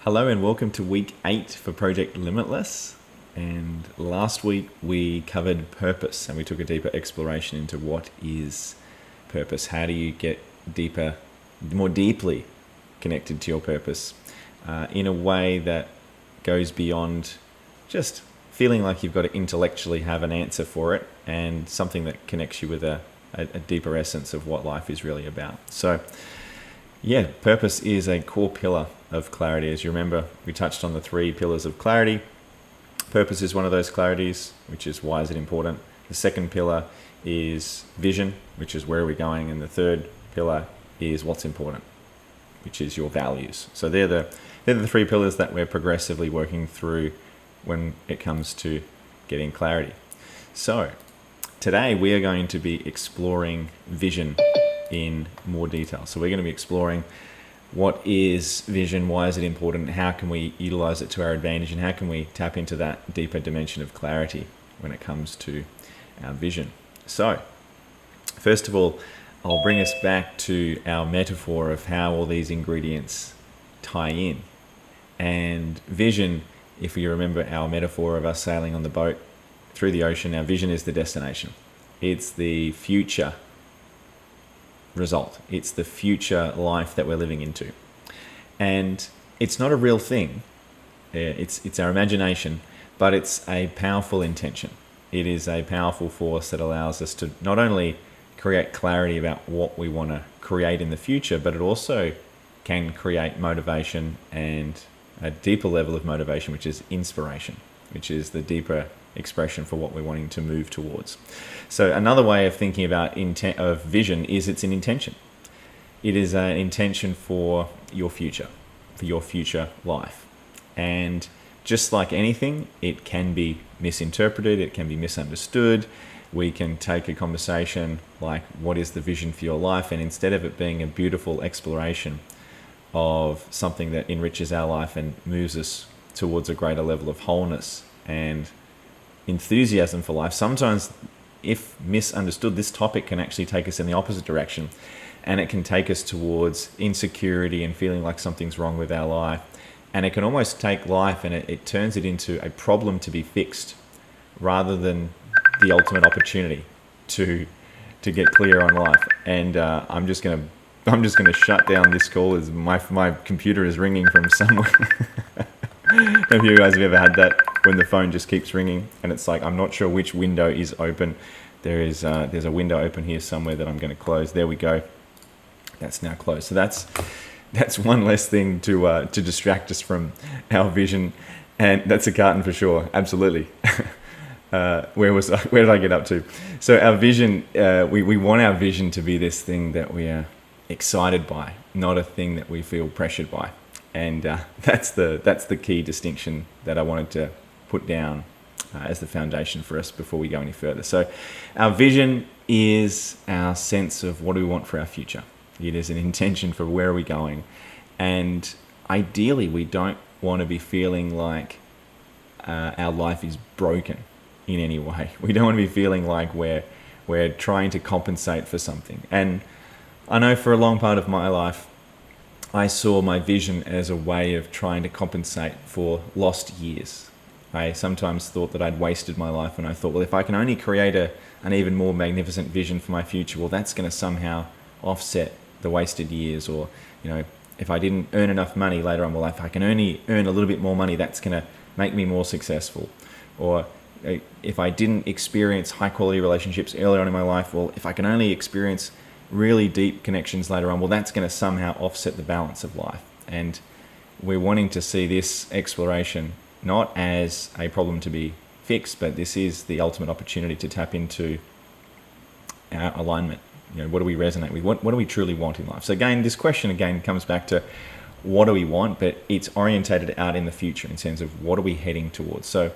Hello and welcome to week 8 for Project Limitless. And last week we covered purpose and we took a deeper exploration into what is purpose. How do you get deeper, more deeply connected to your purpose in a way that goes beyond just feeling like you've got to intellectually have an answer for it, and something that connects you with a deeper essence of what life is really about. So yeah, purpose is a core pillar of clarity. As you remember, we touched on the 3 pillars of clarity. Purpose is one of those clarities, which is why is it important. The second pillar is vision, which is where are we going. And the third pillar is what's important, which is your values. So they're the 3 pillars that we're progressively working through when it comes to getting clarity. So today we are going to be exploring vision in more detail. So we're going to be exploring what is vision, why is it important, how can we utilize it to our advantage, and how can we tap into that deeper dimension of clarity when it comes to our vision. So first of all, I'll bring us back to our metaphor of how all these ingredients tie in. And vision, if you remember our metaphor of us sailing on the boat through the ocean, our vision is the destination. It's the future result. It's the future life that we're living into. And it's not a real thing. It's our imagination, but it's a powerful intention. It is a powerful force that allows us to not only create clarity about what we want to create in the future, but it also can create motivation, and a deeper level of motivation, which is inspiration, which is the deeper expression for what we're wanting to move towards. So another way of thinking about of vision is it's an intention. It is an intention for your future life. And just like anything, it can be misinterpreted, it can be misunderstood. We can take a conversation like, what is the vision for your life? And instead of it being a beautiful exploration of something that enriches our life and moves us towards a greater level of wholeness and enthusiasm for life, sometimes, if misunderstood, this topic can actually take us in the opposite direction, and it can take us towards insecurity and feeling like something's wrong with our life. And it can almost take life and it turns it into a problem to be fixed, rather than the ultimate opportunity to get clear on life. And I'm just gonna shut down this call as my computer is ringing from somewhere. Have you guys have ever had that, when the phone just keeps ringing and it's like, I'm not sure which window is open? There's a window open here somewhere that I'm going to close. There we go. That's now closed. So that's one less thing to distract us from our vision, and that's a carton for sure. Absolutely. Where did I get up to? So our vision, we want our vision to be this thing that we are excited by, not a thing that we feel pressured by. And that's the key distinction that I wanted to put down as the foundation for us before we go any further. So our vision is our sense of what do we want for our future. It is an intention for where are we going. And ideally, we don't want to be feeling like our life is broken in any way. We don't want to be feeling like we're trying to compensate for something. And I know for a long part of my life, I saw my vision as a way of trying to compensate for lost years. I sometimes thought that I'd wasted my life, and I thought, well, if I can only create an even more magnificent vision for my future, well, that's going to somehow offset the wasted years. Or, if I didn't earn enough money later on, well, if I can only earn a little bit more money, that's going to make me more successful. Or if I didn't experience high quality relationships earlier on in my life, well, if I can only experience really deep connections later on, well, that's going to somehow offset the balance of life. And we're wanting to see this exploration not as a problem to be fixed, but this is the ultimate opportunity to tap into our alignment. What do we resonate with? What do we truly want in life? So again, this question again comes back to what do we want, but it's orientated out in the future in terms of what are we heading towards. So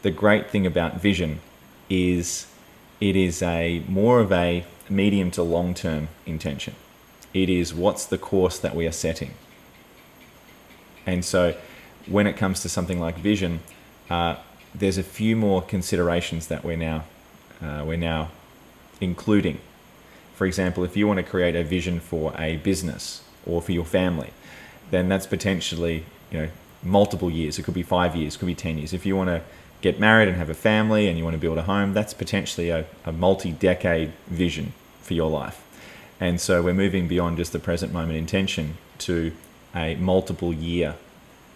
the great thing about vision is it is more of a medium to long-term intention. It is what's the course that we are setting. And so when it comes to something like vision, there's a few more considerations that we're now including. For example, if you want to create a vision for a business or for your family, then that's potentially multiple years. It could be 5 years, it could be 10 years. If you want to get married and have a family and you want to build a home, that's potentially a multi-decade vision for your life. And so we're moving beyond just the present moment intention to a multiple year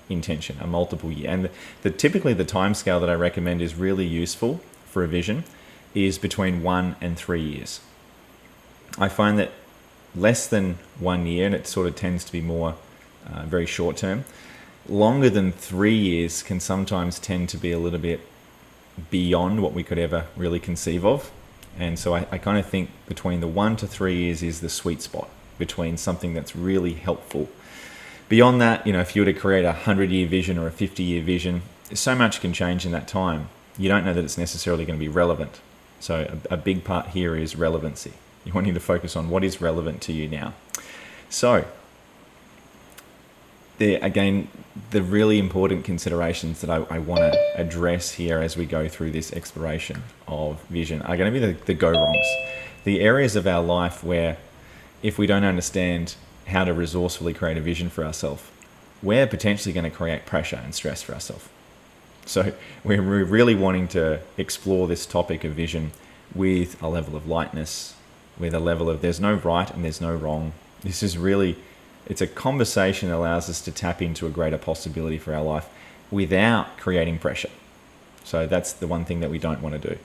intention, a multiple year. And typically the time scale that I recommend is really useful for a vision is between 1 and 3 years. I find that less than 1 year, and it sort of tends to be more very short term. Longer than 3 years can sometimes tend to be a little bit beyond what we could ever really conceive of. And so I kind of think between the 1 to 3 years is the sweet spot between something that's really helpful. Beyond that, if you were to create a 100-year vision or a 50-year vision, so much can change in that time. You don't know that it's necessarily going to be relevant. So a big part here is relevancy. You're wanting to focus on what is relevant to you now. So the really important considerations that I want to address here as we go through this exploration of vision are going to be the go-wrongs. The areas of our life where if we don't understand how to resourcefully create a vision for ourselves, we're potentially going to create pressure and stress for ourselves. So we're really wanting to explore this topic of vision with a level of lightness, with a level of there's no right and there's no wrong. This is really, it's a conversation that allows us to tap into a greater possibility for our life without creating pressure. So that's the one thing that we don't want to do.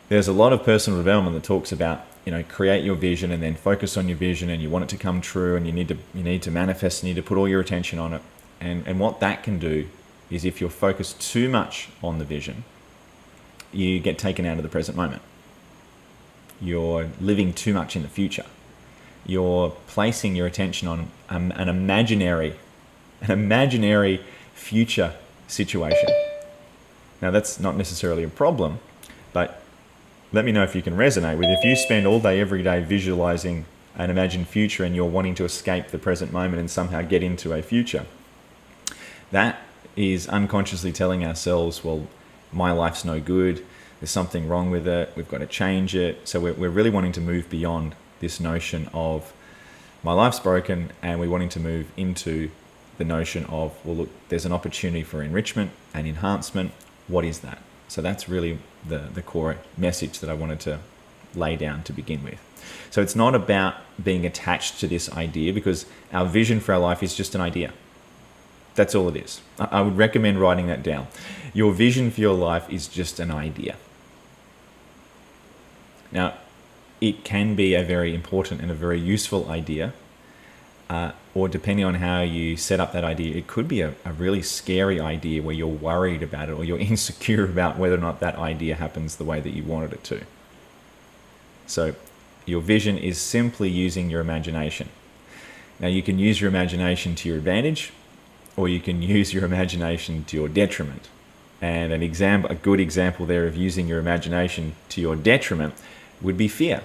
There's a lot of personal development that talks about, create your vision and then focus on your vision, and you want it to come true, and you need to manifest, you need to put all your attention on it. And what that can do is if you're focused too much on the vision, you get taken out of the present moment. You're living too much in the future. You're placing your attention on an imaginary future situation. Now that's not necessarily a problem, but let me know if you can resonate with, if you spend all day, every day visualizing an imagined future and you're wanting to escape the present moment and somehow get into a future, that is unconsciously telling ourselves, well, my life's no good, there's something wrong with it, we've got to change it. So we're really wanting to move beyond this notion of my life's broken, and we're wanting to move into the notion of, well, look, there's an opportunity for enrichment and enhancement. What is that? So that's really the core message that I wanted to lay down to begin with. So it's not about being attached to this idea, because our vision for our life is just an idea. That's all it is. I would recommend writing that down. Your vision for your life is just an idea. Now, it can be a very important and a very useful idea, or depending on how you set up that idea, it could be a really scary idea where you're worried about it, or you're insecure about whether or not that idea happens the way that you wanted it to. So your vision is simply using your imagination. Now, you can use your imagination to your advantage, or you can use your imagination to your detriment. And a good example there of using your imagination to your detriment would be fear.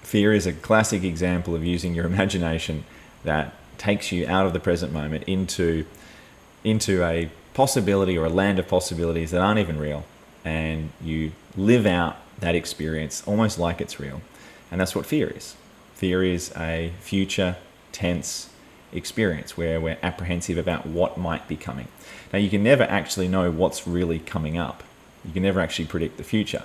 Fear is a classic example of using your imagination that takes you out of the present moment into a possibility or a land of possibilities that aren't even real, and you live out that experience almost like it's real. And that's what fear is. Fear is a future tense experience where we're apprehensive about what might be coming. Now, you can never actually know what's really coming up. You can never actually predict the future.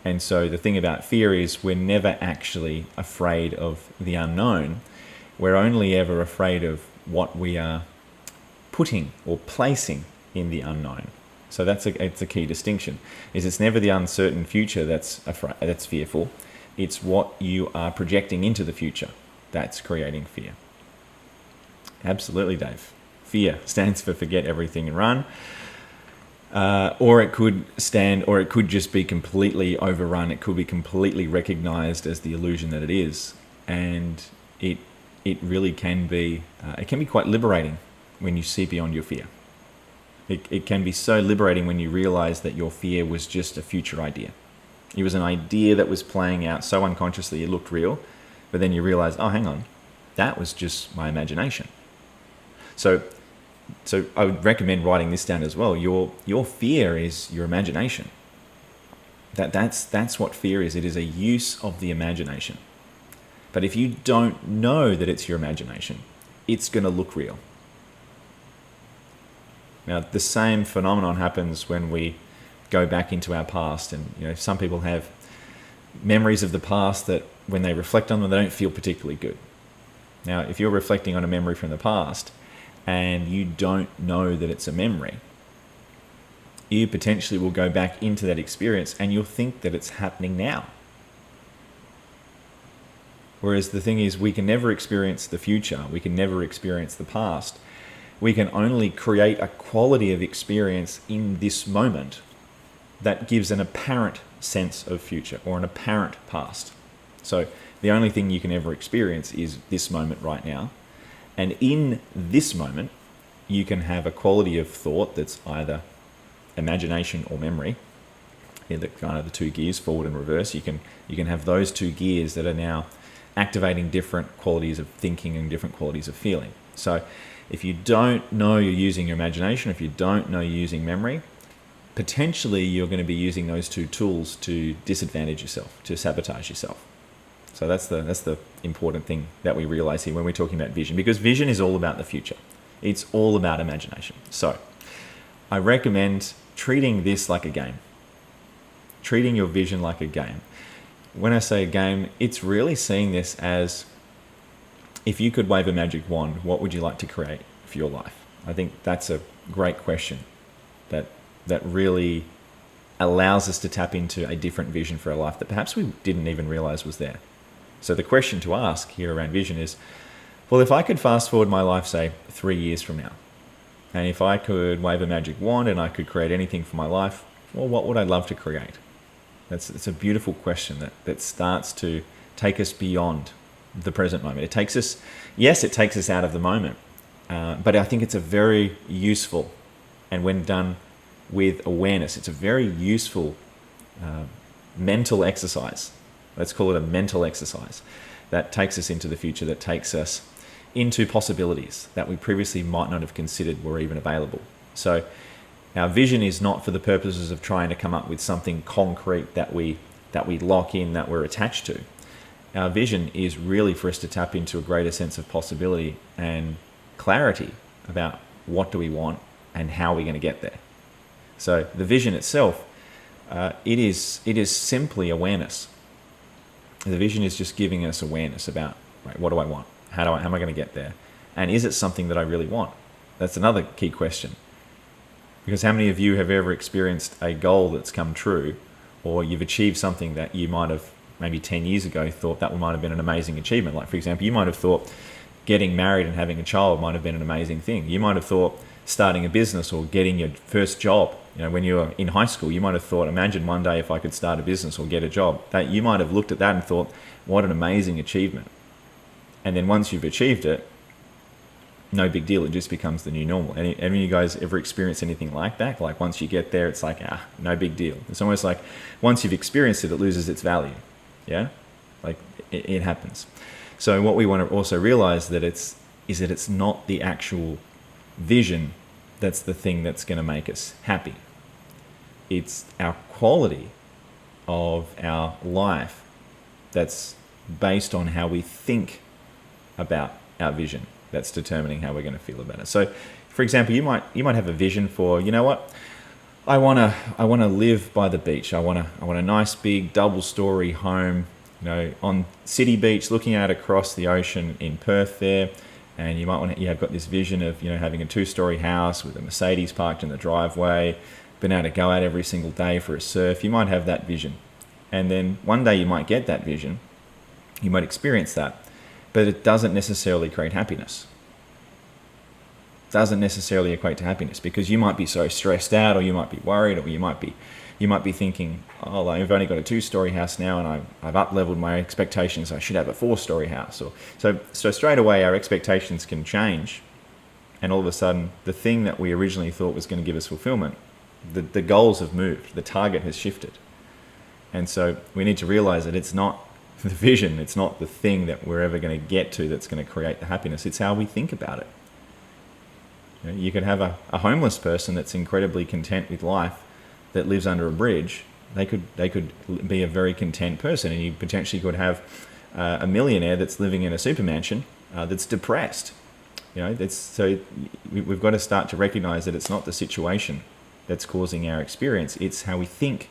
And so the thing about fear is we're never actually afraid of the unknown. We're only ever afraid of what we are putting or placing in the unknown. So it's a key distinction. Is it's never the uncertain future that's fearful. It's what you are projecting into the future that's creating fear. Absolutely, Dave. Fear stands for forget everything and run. Or it could just be completely overrun. It could be completely recognized as the illusion that it is. And it really can be, it can be quite liberating when you see beyond your fear. It can be so liberating when you realize that your fear was just a future idea. It was an idea that was playing out so unconsciously it looked real, but then you realize, oh, hang on, that was just my imagination. So I would recommend writing this down as well. Your fear is your imagination. That's what fear is. It is a use of the imagination. But if you don't know that it's your imagination, it's going to look real. Now, the same phenomenon happens when we go back into our past, and some people have memories of the past that when they reflect on them, they don't feel particularly good. Now, if you're reflecting on a memory from the past and you don't know that it's a memory, you potentially will go back into that experience and you'll think that it's happening now. Whereas the thing is, we can never experience the future. We can never experience the past. We can only create a quality of experience in this moment that gives an apparent sense of future or an apparent past. So the only thing you can ever experience is this moment right now. And in this moment, you can have a quality of thought that's either imagination or memory. The kind of the two gears, forward and reverse. You can have those two gears that are now activating different qualities of thinking and different qualities of feeling. So if you don't know you're using your imagination, if you don't know you're using memory, potentially you're going to be using those two tools to disadvantage yourself, to sabotage yourself. So that's the important thing that we realize here when we're talking about vision, because vision is all about the future. It's all about imagination. So I recommend treating this like a game, treating your vision like a game. When I say a game, it's really seeing this as, if you could wave a magic wand, what would you like to create for your life? I think that's a great question that really allows us to tap into a different vision for our life that perhaps we didn't even realize was there. So the question to ask here around vision is, well, if I could fast forward my life, say 3 years from now, and if I could wave a magic wand and I could create anything for my life, well, what would I love to create? It's a beautiful question that starts to take us beyond the present moment. It takes us out of the moment, but I think it's a very useful, and when done with awareness, it's a very useful mental exercise. Let's call it a mental exercise that takes us into the future, that takes us into possibilities that we previously might not have considered were even available. So our vision is not for the purposes of trying to come up with something concrete that we lock in, that we're attached to. Our vision is really for us to tap into a greater sense of possibility and clarity about what do we want and how are we going to get there. So the vision itself, it is simply awareness. The vision is just giving us awareness about, right, what do I want? How am I going to get there? And is it something that I really want? That's another key question. Because how many of you have ever experienced a goal that's come true, or you've achieved something that you might have maybe 10 years ago thought that might have been an amazing achievement? Like, for example, you might have thought getting married and having a child might have been an amazing thing. You might have thought starting a business or getting your first job. When you were in high school, you might have thought, imagine one day if I could start a business or get a job. That you might have looked at that and thought, what an amazing achievement. And then once you've achieved it, no big deal. It just becomes the new normal. Any of you guys ever experience anything like that? Like once you get there, it's like, no big deal. It's almost like once you've experienced it, it loses its value. Yeah? Like it happens. So what we want to also realize is that it's not the actual vision that's the thing that's going to make us happy. It's our quality of our life that's based on how we think about our vision that's determining how we're going to feel about it. So, for example, you might have a vision for, I want to live by the beach. I want a nice big double-story home, on City Beach, looking out across the ocean in Perth there. And you have got this vision of, having a 2-story house with a Mercedes parked in the driveway, being able to go out every single day for a surf. You might have that vision. And then one day you might get that vision. You might experience that. But it doesn't necessarily create happiness. It doesn't necessarily equate to happiness, because you might be so stressed out, or you might be worried, or you might be thinking, oh, I've only got a 2-story house now, and I've up-leveled my expectations. I should have a 4-story house. So straight away our expectations can change, and all of a sudden the thing that we originally thought was going to give us fulfillment, the goals have moved, the target has shifted. And so we need to realize that it's not the vision, it's not the thing that we're ever going to get to that's going to create the happiness. It's how we think about it. You could have a homeless person that's incredibly content with life, that lives under a bridge. They could be a very content person, and you potentially could have a millionaire that's living in a super mansion that's depressed. We've got to start to recognize that it's not the situation that's causing our experience, it's how we think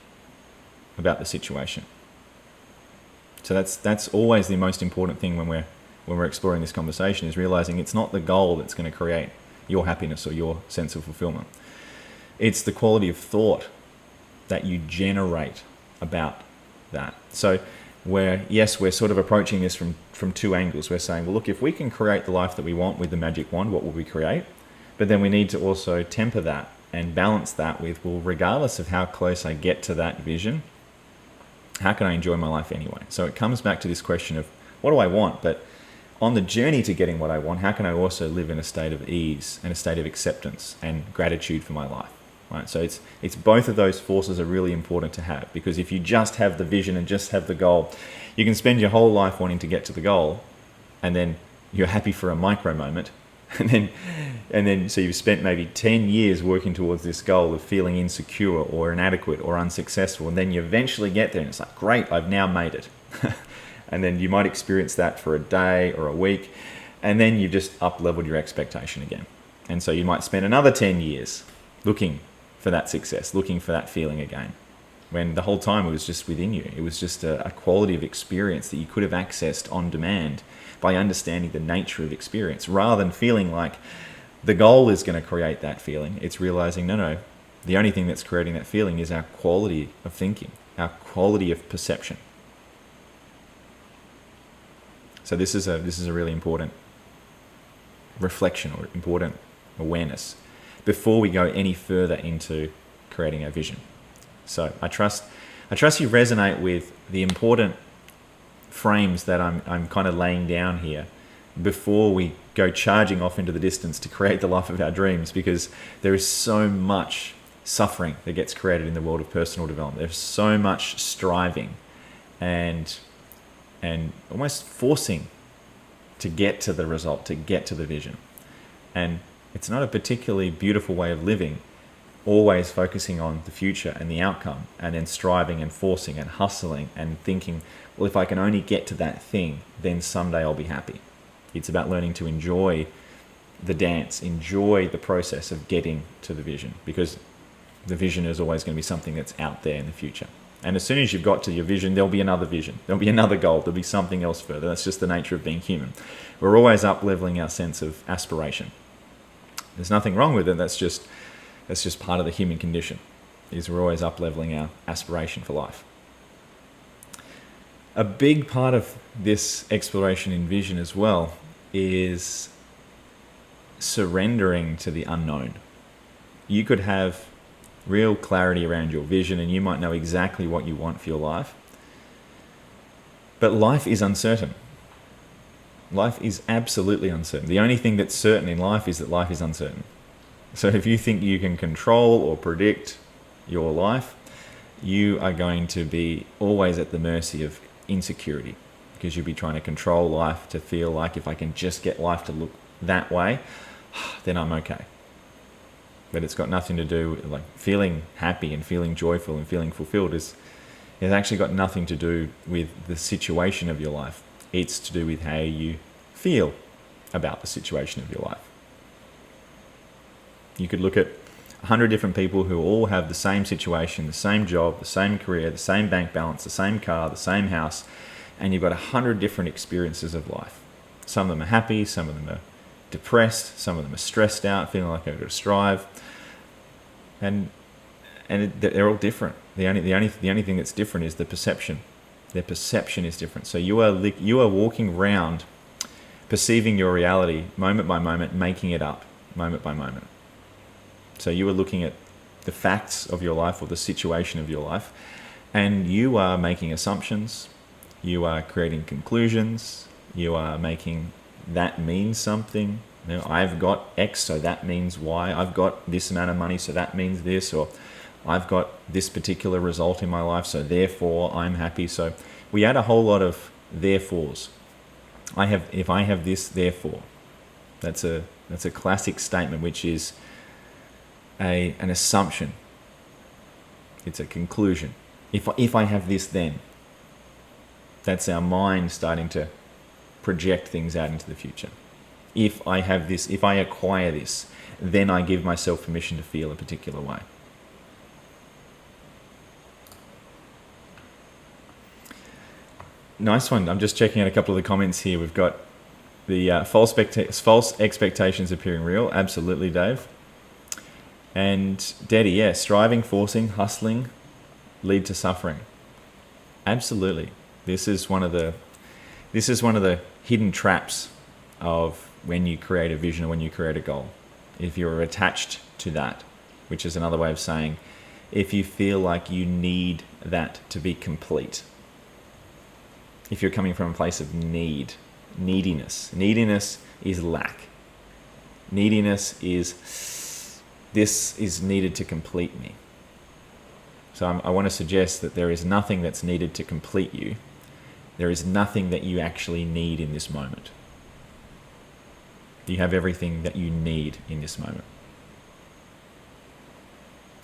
about the situation. So that's always the most important thing when we're exploring this conversation, is realizing it's not the goal that's going to create your happiness or your sense of fulfillment. It's the quality of thought that you generate about that. So we're sort of approaching this from two angles. We're saying, well, look, if we can create the life that we want with the magic wand, what will we create? But then we need to also temper that and balance that with, well, regardless of how close I get to that vision, how can I enjoy my life anyway? So it comes back to this question of, what do I want? But on the journey to getting what I want, how can I also live in a state of ease and a state of acceptance and gratitude for my life? Right? So it's both of those forces are really important to have, because if you just have the vision and just have the goal, you can spend your whole life wanting to get to the goal, and then you're happy for a micro moment, and then so you've spent maybe 10 years working towards this goal of feeling insecure or inadequate or unsuccessful, and then you eventually get there and it's like, great, I've now made it. And then you might experience that for a day or a week, and then you've just up-leveled your expectation again. And so you might spend another 10 years looking for that success, looking for that feeling again, when the whole time it was just within you. It was just a quality of experience that you could have accessed on demand by understanding the nature of experience, rather than feeling like the goal is going to create that feeling. It's realizing, no, the only thing that's creating that feeling is our quality of thinking, our quality of perception. So this is a really important reflection or important awareness before we go any further into creating our vision. So I trust you resonate with the important frames that I'm kind of laying down here before we go charging off into the distance to create the life of our dreams, because there is so much suffering that gets created in the world of personal development. There's so much striving and almost forcing to get to the result, to get to the vision. And it's not a particularly beautiful way of living, always focusing on the future and the outcome, and then striving and forcing and hustling and thinking, well, if I can only get to that thing, then someday I'll be happy. It's about learning to enjoy the dance, enjoy the process of getting to the vision, because the vision is always going to be something that's out there in the future. And as soon as you've got to your vision, there'll be another vision. There'll be another goal. There'll be something else further. That's just the nature of being human. We're always up-leveling our sense of aspiration. There's nothing wrong with it. That's just part of the human condition, is we're always up-leveling our aspiration for life. A big part of this exploration in vision as well is surrendering to the unknown. You could have real clarity around your vision, and you might know exactly what you want for your life. But life is uncertain. Life is absolutely uncertain. The only thing that's certain in life is that life is uncertain. So if you think you can control or predict your life, you are going to be always at the mercy of insecurity, because you'll be trying to control life to feel like, if I can just get life to look that way, then I'm okay. But it's got nothing to do with, like, feeling happy and feeling joyful and feeling fulfilled it's actually got nothing to do with the situation of your life. It's to do with how you feel about the situation of your life. You could look at 100 different people who all have the same situation, the same job, the same career, the same bank balance, the same car, the same house, and you've got 100 different experiences of life. Some of them are happy, some of them are depressed, some of them are stressed out, feeling like they've got to strive, and they're all different. The only thing that's different is the perception. Their perception is different. So you are walking around, perceiving your reality moment by moment, making it up moment by moment. So you are looking at the facts of your life or the situation of your life, and you are making assumptions. You are creating conclusions. You are making that means something. You know, I've got X, so that means Y. I've got this amount of money, so that means this. Or I've got this particular result in my life, so therefore I'm happy. So we add a whole lot of therefores. If I have this, therefore. That's a classic statement, which is an assumption. It's a conclusion. If I have this, then. That's our mind starting to project things out into the future. If I have this, if I acquire this, then I give myself permission to feel a particular way. Nice one. I'm just checking out a couple of the comments here. We've got the false expectations appearing real. Absolutely, Dave. And Daddy, yeah, striving, forcing, hustling lead to suffering. Absolutely. This is one of the hidden traps of when you create a vision or when you create a goal. If you're attached to that, which is another way of saying, if you feel like you need that to be complete. If you're coming from a place of neediness. Neediness is lack. Neediness is, this is needed to complete me. So I want to suggest that there is nothing that's needed to complete you. There is nothing that you actually need in this moment. You have everything that you need in this moment.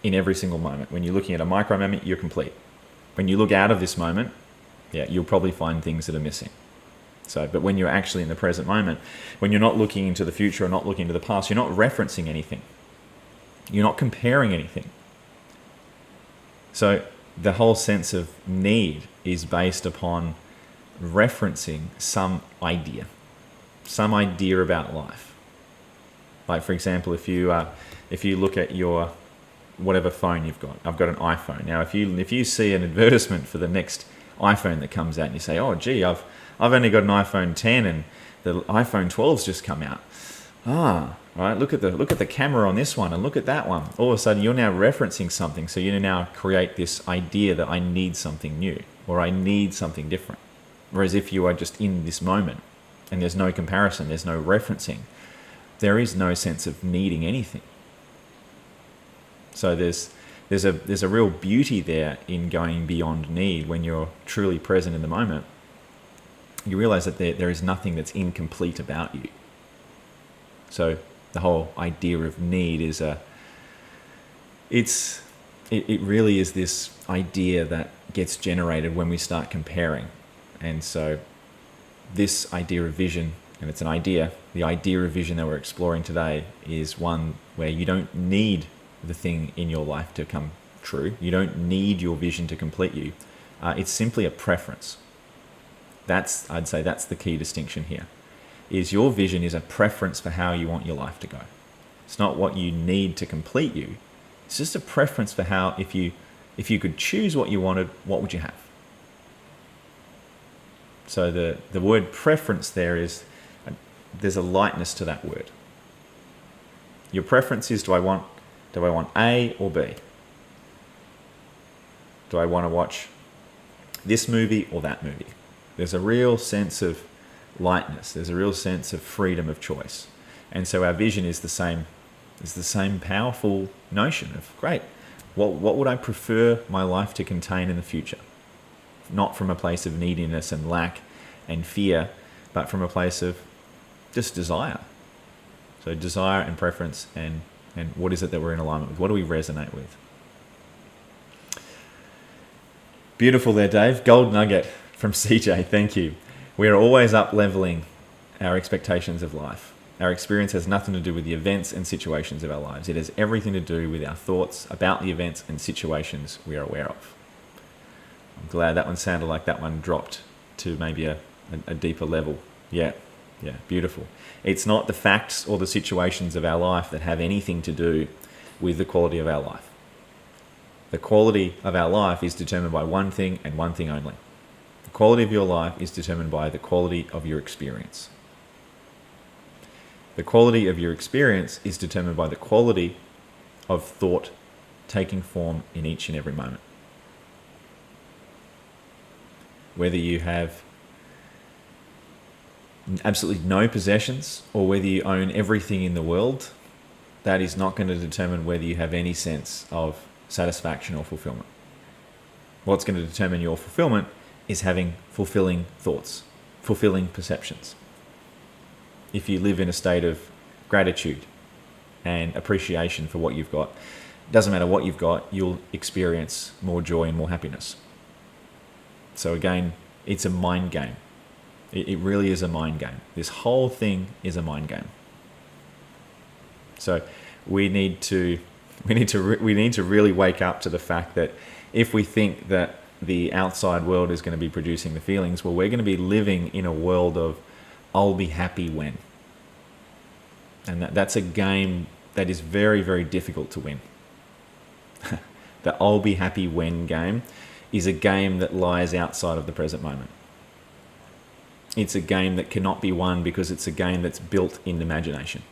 In every single moment. When you're looking at a micro moment, you're complete. When you look out of this moment, yeah, you'll probably find things that are missing. So, but when you're actually in the present moment, when you're not looking into the future or not looking into the past, you're not referencing anything. You're not comparing anything. So the whole sense of need is based upon referencing some idea about life. Like, for example, if you look at your whatever phone you've got, I've got an iPhone. Now, if you see an advertisement for the next iPhone that comes out and you say, oh, gee, I've only got an iPhone 10 and the iPhone 12's just come out. Right, look at the camera on this one and look at that one. All of a sudden, you're now referencing something. So you now create this idea that I need something new or I need something different. Whereas if you are just in this moment and there's no comparison, there's no referencing, there is no sense of needing anything. So there's a real beauty there in going beyond need. When you're truly present in the moment, you realize that there is nothing that's incomplete about you. So the whole idea of need is it really is this idea that gets generated when we start comparing. And so this idea of vision, and it's an idea, the idea of vision that we're exploring today is one where you don't need the thing in your life to come true. You don't need your vision to complete you. It's simply a preference. I'd say that's the key distinction here. Is your vision is a preference for how you want your life to go. It's not what you need to complete you. It's just a preference for how, if you could choose what you wanted, what would you have? So the word preference there's a lightness to that word. Your preference is, do I want A or B? Do I want to watch this movie or that movie? There's a real sense of lightness. There's a real sense of freedom of choice. And so our vision is the same powerful notion of, great, what would I prefer my life to contain in the future? Not from a place of neediness and lack and fear, but from a place of just desire. So desire and preference and what is it that we're in alignment with? What do we resonate with? Beautiful there, Dave. Gold nugget from CJ. Thank you. We are always up-leveling our expectations of life. Our experience has nothing to do with the events and situations of our lives. It has everything to do with our thoughts about the events and situations we are aware of. I'm glad that one sounded like that one dropped to maybe a deeper level. Yeah, beautiful. It's not the facts or the situations of our life that have anything to do with the quality of our life. The quality of our life is determined by one thing and one thing only. The quality of your life is determined by the quality of your experience. The quality of your experience is determined by the quality of thought taking form in each and every moment. Whether you have absolutely no possessions or whether you own everything in the world, that is not going to determine whether you have any sense of satisfaction or fulfillment. What's going to determine your fulfillment is having fulfilling thoughts, fulfilling perceptions. If you live in a state of gratitude and appreciation for what you've got, it doesn't matter what you've got, you'll experience more joy and more happiness. So again, it's a mind game. It really is a mind game. This whole thing is a mind game. So we need to really wake up to the fact that if we think that the outside world is going to be producing the feelings, well, we're going to be living in a world of I'll be happy when. And that's a game that is very, very difficult to win. The I'll be happy when game is a game that lies outside of the present moment. It's a game that cannot be won because it's a game that's built in imagination.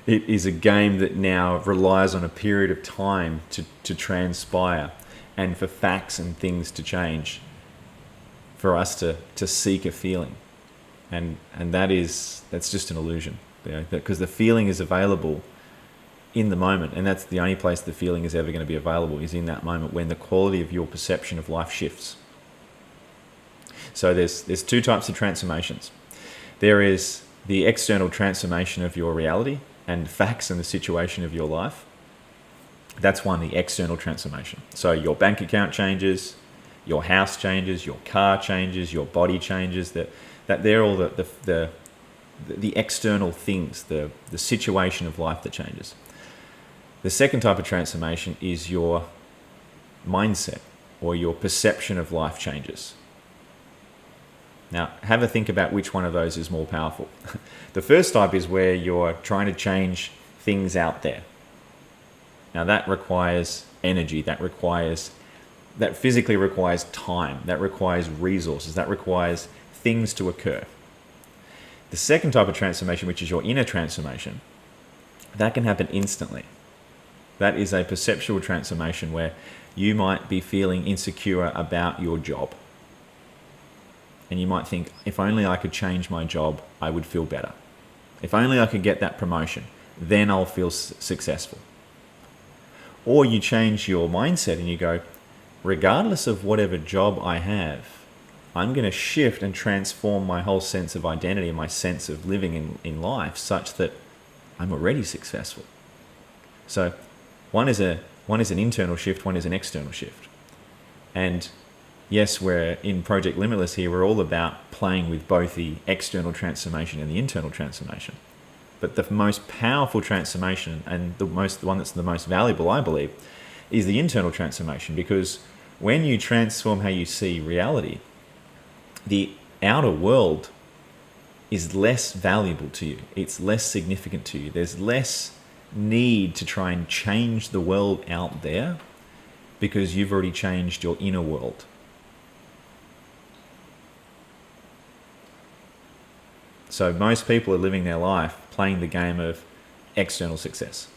It is a game that now relies on a period of time to transpire and for facts and things to change, for us to seek a feeling. And that's just an illusion, because the feeling is available in the moment, and that's the only place the feeling is ever going to be available, is in that moment when the quality of your perception of life shifts. So there's two types of transformations. There is the external transformation of your reality and facts and the situation of your life. That's one, the external transformation. So your bank account changes, your house changes, your car changes, your body changes. That they're all the external things, the situation of life that changes. The second type of transformation is your mindset, or your perception of life changes. Now, have a think about which one of those is more powerful. The first type is where you're trying to change things out there. Now, that requires energy, that physically requires time, that requires resources, that requires things to occur. The second type of transformation, which is your inner transformation, that can happen instantly. That is a perceptual transformation where you might be feeling insecure about your job. And you might think, if only I could change my job, I would feel better. If only I could get that promotion, then I'll feel successful. Or you change your mindset and you go, regardless of whatever job I have, I'm going to shift and transform my whole sense of identity and my sense of living in life such that I'm already successful. So one is an internal shift, one is an external shift. And yes, we're in Project Limitless here, we're all about playing with both the external transformation and the internal transformation. But the most powerful transformation, and the one that's the most valuable, I believe, is the internal transformation. Because when you transform how you see reality, the outer world is less valuable to you. It's less significant to you. There's less need to try and change the world out there because you've already changed your inner world. So most people are living their life playing the game of external success.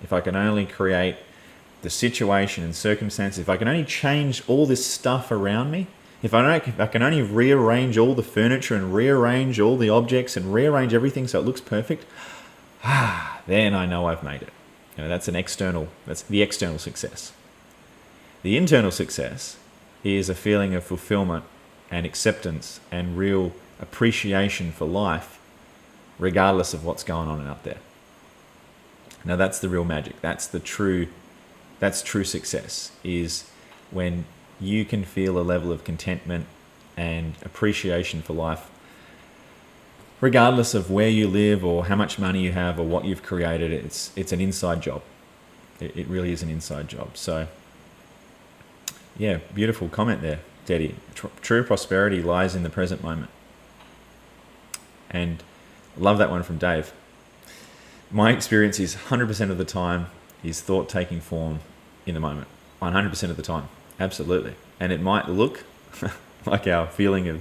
If I can only create the situation and circumstances, if I can only change all this stuff around me, if I can only rearrange all the furniture and rearrange all the objects and rearrange everything so it looks perfect, then I know I've made it. That's the external success. The internal success is a feeling of fulfillment and acceptance and real appreciation for life, regardless of what's going on out there. Now that's the real magic. That's true success, is when you can feel a level of contentment and appreciation for life, regardless of where you live or how much money you have or what you've created. It's an inside job. It really is an inside job. So yeah, beautiful comment there, Teddy. True prosperity lies in the present moment. And love that one from Dave. My experience is 100% of the time is thought taking form in the moment. 100% of the time. Absolutely. And it might look like our feeling of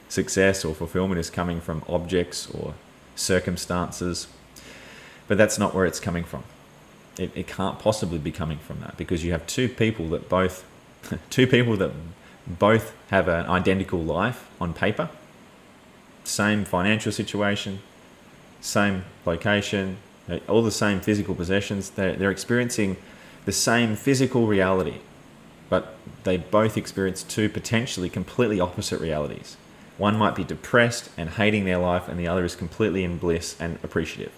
success or fulfillment is coming from objects or circumstances, but that's not where it's coming from. It can't possibly be coming from that, because you have two people that both have an identical life on paper, same financial situation, same location, all the same physical possessions. They're experiencing the same physical reality, but they both experience two potentially completely opposite realities. One might be depressed and hating their life, and the other is completely in bliss and appreciative.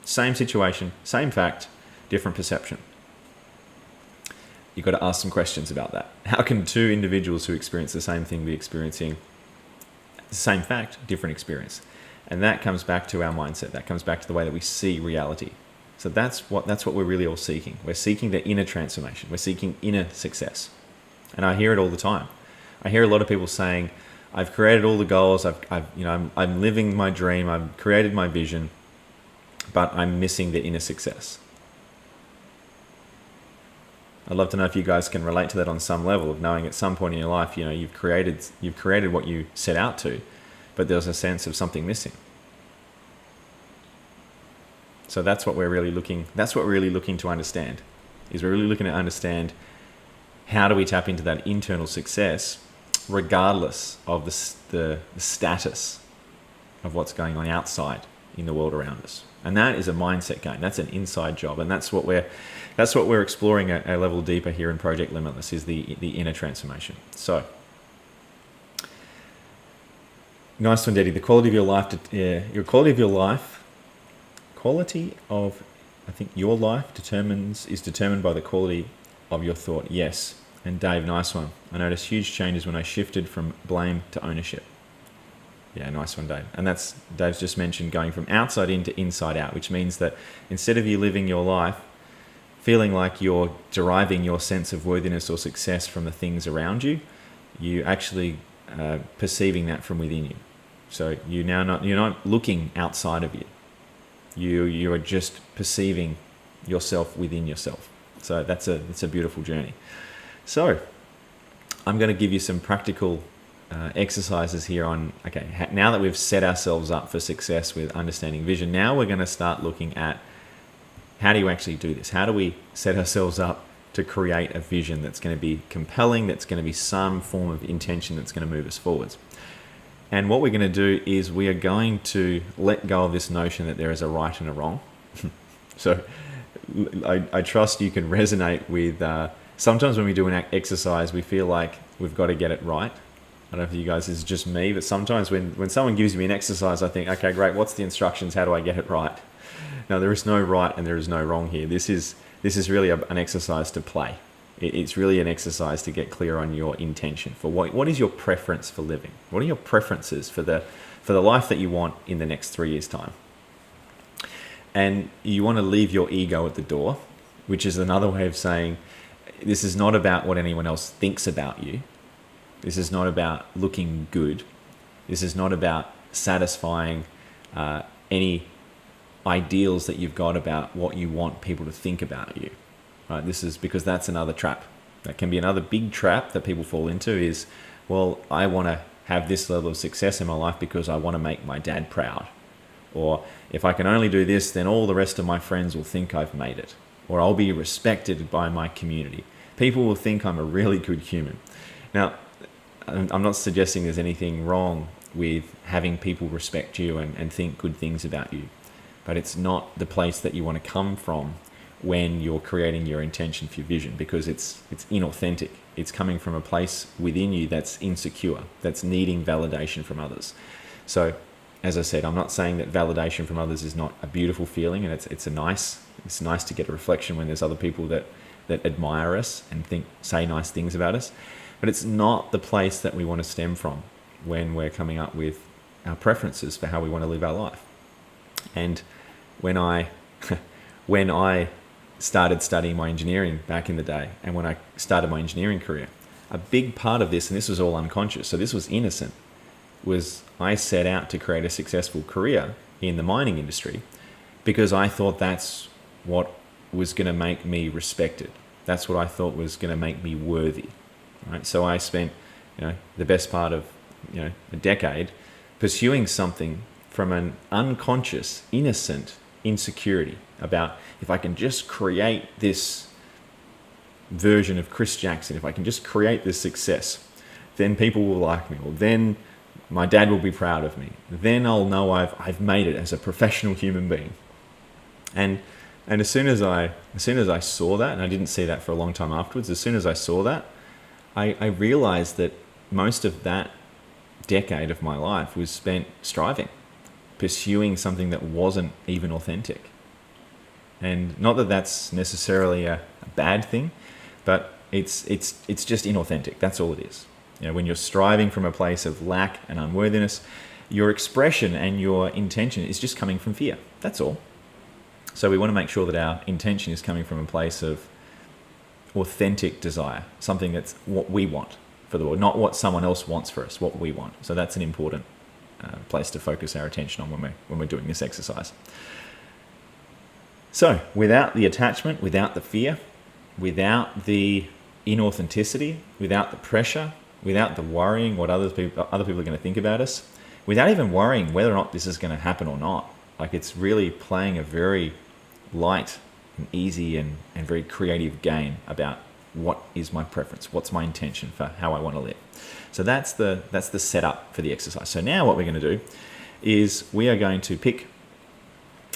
Same situation, same fact, different perception. You've got to ask some questions about that. How can two individuals who experience the same thing be experiencing the same fact, different experience. And that comes back to our mindset. That comes back to the way that we see reality. So that's what we're really all seeking. We're seeking the inner transformation. We're seeking inner success. And I hear it all the time. I hear a lot of people saying, I've created all the goals, I'm living my dream, I've created my vision, but I'm missing the inner success. I'd love to know if you guys can relate to that on some level, of knowing at some point in your life, you've created what you set out to, but there's a sense of something missing. So that's what we're really looking to understand, is we're really looking to understand how do we tap into that internal success regardless of the status of what's going on outside in the world around us. And that is a mindset game. That's an inside job. And that's what we're exploring a level deeper here in Project Limitless, is the inner transformation. So, nice one, Daddy. The quality of your life, your life is determined by the quality of your thought. Yes. And Dave, nice one. I noticed huge changes when I shifted from blame to ownership. Yeah, nice one, Dave. And that's, Dave's just mentioned going from outside in to inside out, which means that instead of you living your life feeling like you're deriving your sense of worthiness or success from the things around you, you actually perceiving that from within you. So you're not looking outside of you. You are just perceiving yourself within yourself. So it's a beautiful journey. So I'm going to give you some practical exercises here on, okay, now that we've set ourselves up for success with understanding vision, now we're going to start looking at how do you actually do this? How do we set ourselves up to create a vision that's going to be compelling, that's going to be some form of intention that's going to move us forwards? And what we're going to do is we are going to let go of this notion that there is a right and a wrong. So I trust you can resonate with, sometimes when we do an exercise, we feel like we've got to get it right. I don't know if you guys, this is just me, but sometimes when someone gives me an exercise, I think, okay, great, what's the instructions? How do I get it right? Now, there is no right and there is no wrong here. This is really an exercise to play. It's really an exercise to get clear on your intention for what is your preference for living? What are your preferences for the life that you want in the next 3 years' time? And you want to leave your ego at the door, which is another way of saying this is not about what anyone else thinks about you. This is not about looking good. This is not about satisfying any ideals that you've got about what you want people to think about you. Right? This is because that's another trap. That can be another big trap that people fall into is, well, I want to have this level of success in my life because I want to make my dad proud. Or if I can only do this, then all the rest of my friends will think I've made it. Or I'll be respected by my community. People will think I'm a really good human. Now, I'm not suggesting there's anything wrong with having people respect you and think good things about you. But it's not the place that you want to come from when you're creating your intention for your vision, because it's inauthentic. It's coming from a place within you that's insecure, that's needing validation from others. So, as I said, I'm not saying that validation from others is not a beautiful feeling, and it's nice to get a reflection when there's other people that admire us and say nice things about us. But it's not the place that we want to stem from when we're coming up with our preferences for how we want to live our life. And when I started studying my engineering back in the day, and when I started my engineering career, a big part of this, and this was all unconscious, so this was innocent, was I set out to create a successful career in the mining industry because I thought that's what was going to make me respected. That's what I thought was going to make me worthy. Right? So I spent, the best part of, a decade pursuing something from an unconscious, innocent insecurity about if I can just create this version of Chris Jackson, if I can just create this success, then people will like me, or then my dad will be proud of me. Then I'll know I've made it as a professional human being. And as soon as I saw that, and I didn't see that for a long time afterwards, as soon as I saw that, I realized that most of that decade of my life was spent striving, pursuing something that wasn't even authentic. And not that that's necessarily a bad thing, but it's just inauthentic. That's all it is. When you're striving from a place of lack and unworthiness, your expression and your intention is just coming from fear. That's all. So we want to make sure that our intention is coming from a place of authentic desire, something that's what we want for the world, not what someone else wants for us, what we want. So that's an important place to focus our attention on when we're doing this exercise. So without the attachment, without the fear, without the inauthenticity, without the pressure, without the worrying what other people are going to think about us, without even worrying whether or not this is going to happen or not, like it's really playing a very light and easy and very creative game about what is my preference, what's my intention for how I want to live. So that's the setup for the exercise. So now what we're going to do is we are going to pick,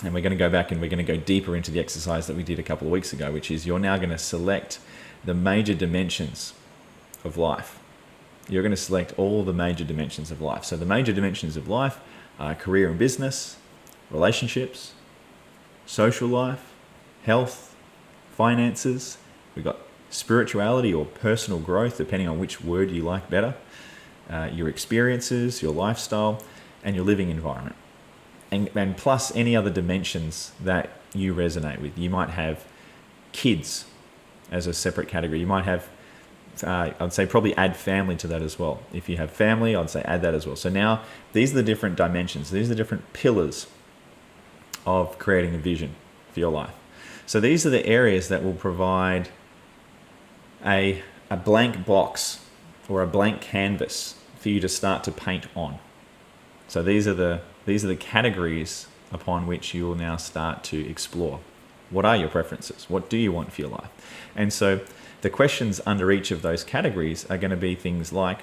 and we're going to go back and we're going to go deeper into the exercise that we did a couple of weeks ago, which is you're now going to select the major dimensions of life. You're going to select all the major dimensions of life. So the major dimensions of life are career and business, relationships, social life, health, finances. We've got spirituality or personal growth, depending on which word you like better, your experiences, your lifestyle, and your living environment. And plus any other dimensions that you resonate with. You might have kids as a separate category. You might have, I'd say probably add family to that as well. If you have family, I'd say add that as well. So now these are the different dimensions. These are the different pillars of creating a vision for your life. So these are the areas that will provide a blank box or a blank canvas for you to start to paint on. So these are the categories upon which you will now start to explore. What are your preferences? What do you want for your life? And so the questions under each of those categories are going to be things like,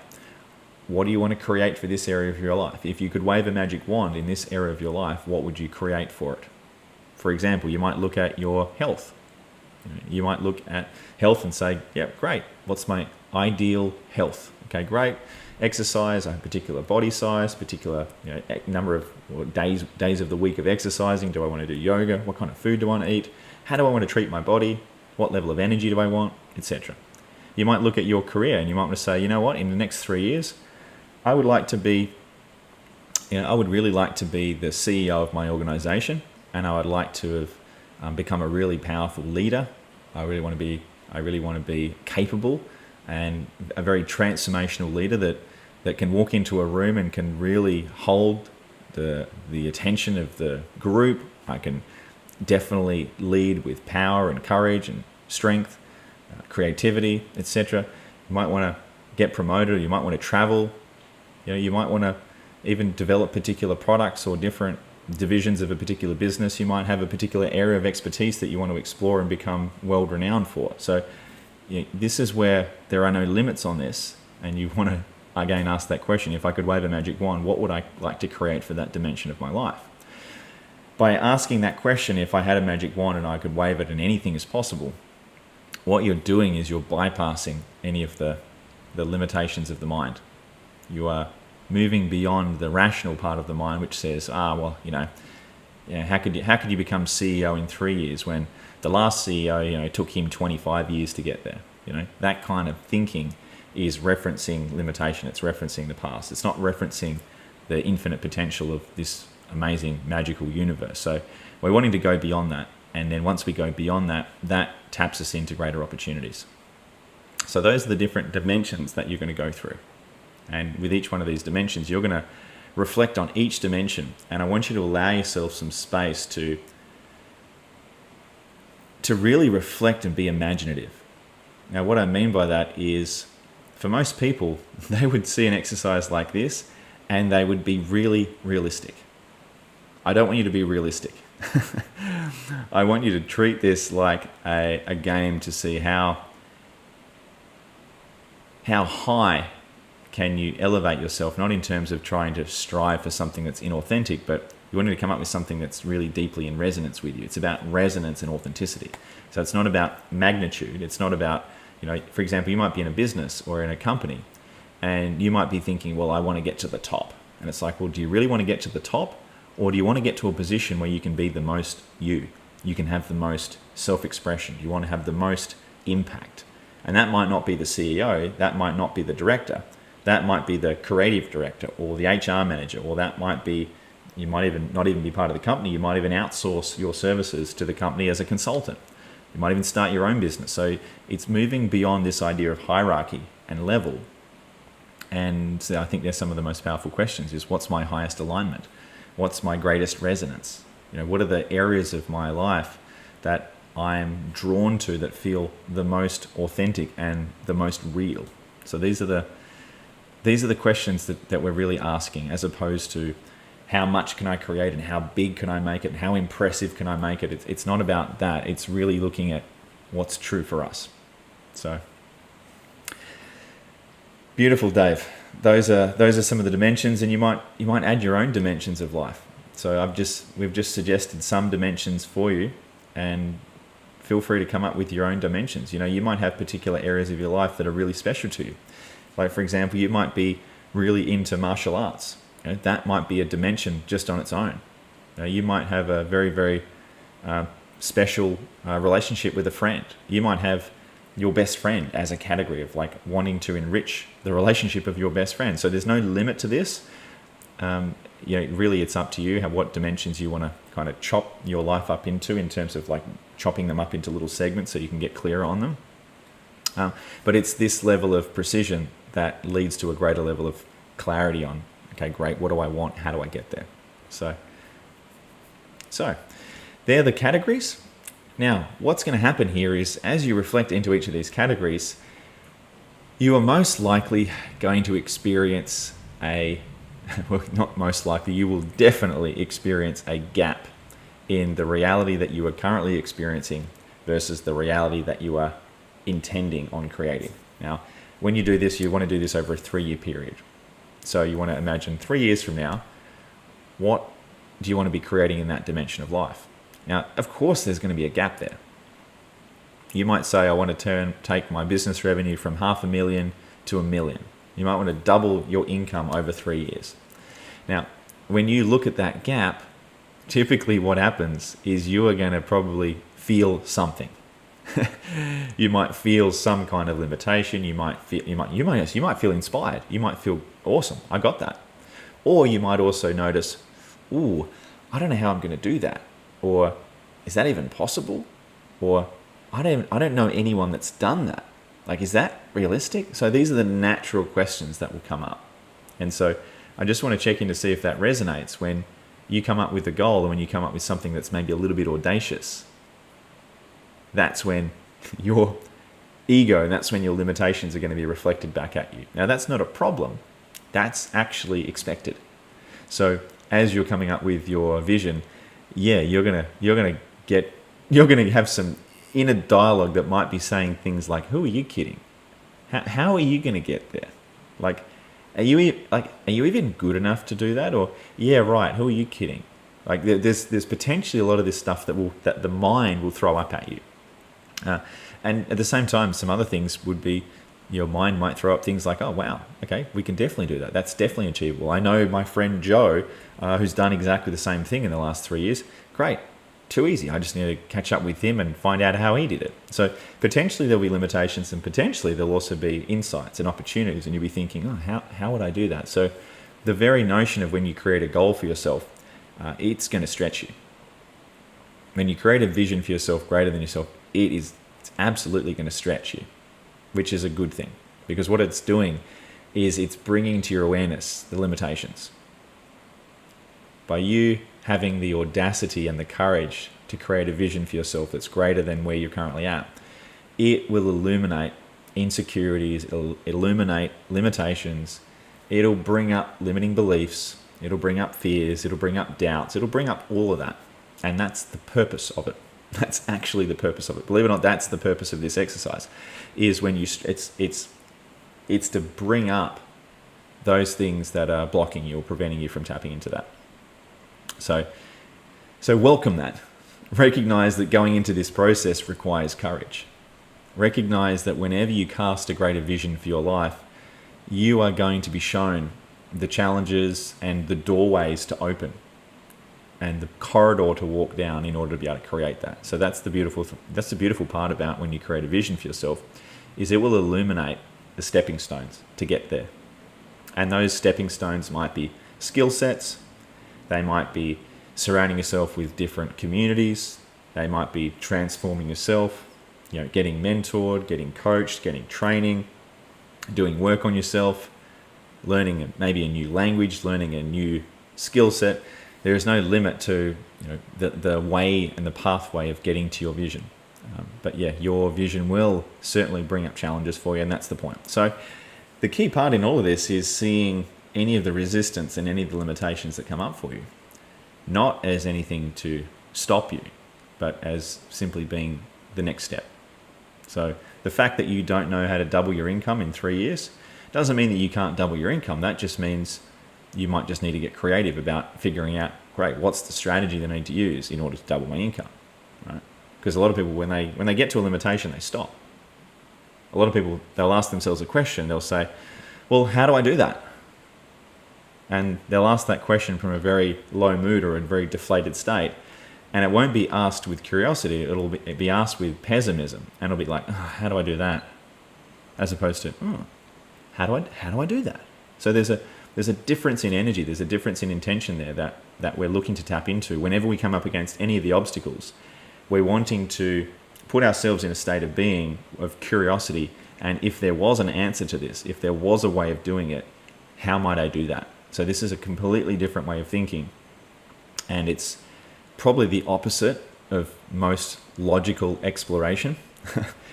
what do you want to create for this area of your life? If you could wave a magic wand in this area of your life, what would you create for it? For example, you might look at your health. You might look at health and say, yeah, great. What's my ideal health? Okay, great. Exercise, a particular body size, particular number of days of the week of exercising. Do I want to do yoga? What kind of food do I want to eat? How do I want to treat my body? What level of energy do I want? Etc. You might look at your career and you might want to say, you know what, in the next 3 years, I would like to be, I would really like to be the CEO of my organization, and I would like to have become a really powerful leader. I really want to be capable and a very transformational leader that can walk into a room and can really hold the attention of the group. I can definitely lead with power and courage and strength, creativity, etc. You might want to get promoted, or you might want to travel. You might want to even develop particular products or different divisions of a particular business. You might have a particular area of expertise that you want to explore and become world-renowned for. So this is where there are no limits on this, and you want to again ask that question, if I could wave a magic wand, what would I like to create for that dimension of my life? By asking that question, if I had a magic wand and I could wave it and anything is possible, what you're doing is you're bypassing any of the limitations of the mind. You are moving beyond the rational part of the mind, which says, how could you become CEO in 3 years when the last CEO, took him 25 years to get there? That kind of thinking is referencing limitation. It's referencing the past. It's not referencing the infinite potential of this amazing magical universe. So we're wanting to go beyond that. And then once we go beyond that, that taps us into greater opportunities. So those are the different dimensions that you're going to go through. And with each one of these dimensions, you're going to reflect on each dimension. And I want you to allow yourself some space to really reflect and be imaginative. Now, what I mean by that is, for most people, they would see an exercise like this and they would be really realistic. I don't want you to be realistic. I want you to treat this like a game to see how high can you elevate yourself, not in terms of trying to strive for something that's inauthentic, but you want to come up with something that's really deeply in resonance with you. It's about resonance and authenticity. So it's not about magnitude. It's not about, for example, you might be in a business or in a company and you might be thinking, well, I want to get to the top. And it's like, well, do you really want to get to the top? Or do you want to get to a position where you can be the most you? You can have the most self-expression. You want to have the most impact. And that might not be the CEO. That might not be the director. That might be the creative director or the HR manager, or that might be, you might even not even be part of the company. You might even outsource your services to the company as a consultant. You might even start your own business. So it's moving beyond this idea of hierarchy and level. And I think they're some of the most powerful questions is, what's my highest alignment? What's my greatest resonance? What are the areas of my life that I'm drawn to that feel the most authentic and the most real? So these are the questions that we're really asking, as opposed to how much can I create and how big can I make it and how impressive can I make it. It's not about that. It's really looking at what's true for us. So beautiful, Dave. Those are some of the dimensions, and you might add your own dimensions of life. So we've just suggested some dimensions for you, and feel free to come up with your own dimensions. You might have particular areas of your life that are really special to you. Like, for example, you might be really into martial arts. That might be a dimension just on its own. You might have a very, very special relationship with a friend. You might have your best friend as a category of like wanting to enrich the relationship of your best friend. So there's no limit to this. Really it's up to you what dimensions you want to kind of chop your life up into, in terms of like chopping them up into little segments so you can get clearer on them. But it's this level of precision that leads to a greater level of clarity on, okay, great, what do I want? How do I get there? So they're the categories. Now, what's going to happen here is, as you reflect into each of these categories, you are most likely going to experience not most likely, you will definitely experience a gap in the reality that you are currently experiencing versus the reality that you are intending on creating. Now, when you do this, you want to do this over a 3-year period. So you want to imagine 3 years from now, what do you want to be creating in that dimension of life? Now, of course, there's going to be a gap there. You might say, I want to take my business revenue from $500,000 to $1 million. You might want to double your income over 3 years. Now, when you look at that gap, typically what happens is you are going to probably feel something. You might feel some kind of limitation. You might feel inspired. You might feel awesome. I got that. Or you might also notice, ooh, I don't know how I'm going to do that. Or is that even possible? Or I don't know anyone that's done that. Like, is that realistic? So these are the natural questions that will come up. And so I just want to check in to see if that resonates when you come up with a goal, or when you come up with something that's maybe a little bit audacious. That's when your ego, and that's when your limitations are going to be reflected back at you. Now, that's not a problem. That's actually expected. So as you're coming up with your vision, yeah, you're going to have some inner dialogue that might be saying things like, who are you kidding? How are you going to get there? Like, are you even good enough to do that? Or, yeah, right, who are you kidding? Like, there's potentially a lot of this stuff that the mind will throw up at you. And at the same time, some other things would be, your mind might throw up things like, oh, wow, okay, we can definitely do that. That's definitely achievable. I know my friend Joe, who's done exactly the same thing in the last 3 years. Great, too easy. I just need to catch up with him and find out how he did it. So potentially there'll be limitations, and potentially there'll also be insights and opportunities, and you'll be thinking, oh, how would I do that? So the very notion of when you create a goal for yourself, it's going to stretch you. When you create a vision for yourself greater than yourself, it's absolutely going to stretch you, which is a good thing, because what it's doing is it's bringing to your awareness the limitations. By you having the audacity and the courage to create a vision for yourself that's greater than where you're currently at, it will illuminate insecurities, it'll illuminate limitations, it'll bring up limiting beliefs, it'll bring up fears, it'll bring up doubts, it'll bring up all of that. And that's the purpose of it. That's actually the purpose of it. Believe it or not, that's the purpose of this exercise, is when it's to bring up those things that are blocking you or preventing you from tapping into that. So welcome that. Recognize that going into this process requires courage. Recognize that whenever you cast a greater vision for your life, you are going to be shown the challenges and the doorways to open and the corridor to walk down in order to be able to create that. So that's the beautiful part about when you create a vision for yourself, is it will illuminate the stepping stones to get there. And those stepping stones might be skill sets. They might be surrounding yourself with different communities. They might be transforming yourself, getting mentored, getting coached, getting training, doing work on yourself, learning maybe a new language, learning a new skill set. There is no limit to the way and the pathway of getting to your vision. But yeah, your vision will certainly bring up challenges for you, and that's the point. So the key part in all of this is seeing any of the resistance and any of the limitations that come up for you, not as anything to stop you, but as simply being the next step. So the fact that you don't know how to double your income in 3 years doesn't mean that you can't double your income. That just means you might just need to get creative about figuring out, great, what's the strategy that I need to use in order to double my income, right? Because a lot of people, when they get to a limitation, they stop. A lot of people, they'll ask themselves a question. They'll say, well, how do I do that? And they'll ask that question from a very low mood or a very deflated state. And it won't be asked with curiosity. It'll be asked with pessimism. And it'll be like, how do I do that? As opposed to, how do I do that? So there's a difference in energy. There's a difference in intention there that we're looking to tap into. Whenever we come up against any of the obstacles, we're wanting to put ourselves in a state of being, of curiosity. And if there was an answer to this, if there was a way of doing it, how might I do that? So this is a completely different way of thinking. And it's probably the opposite of most logical exploration.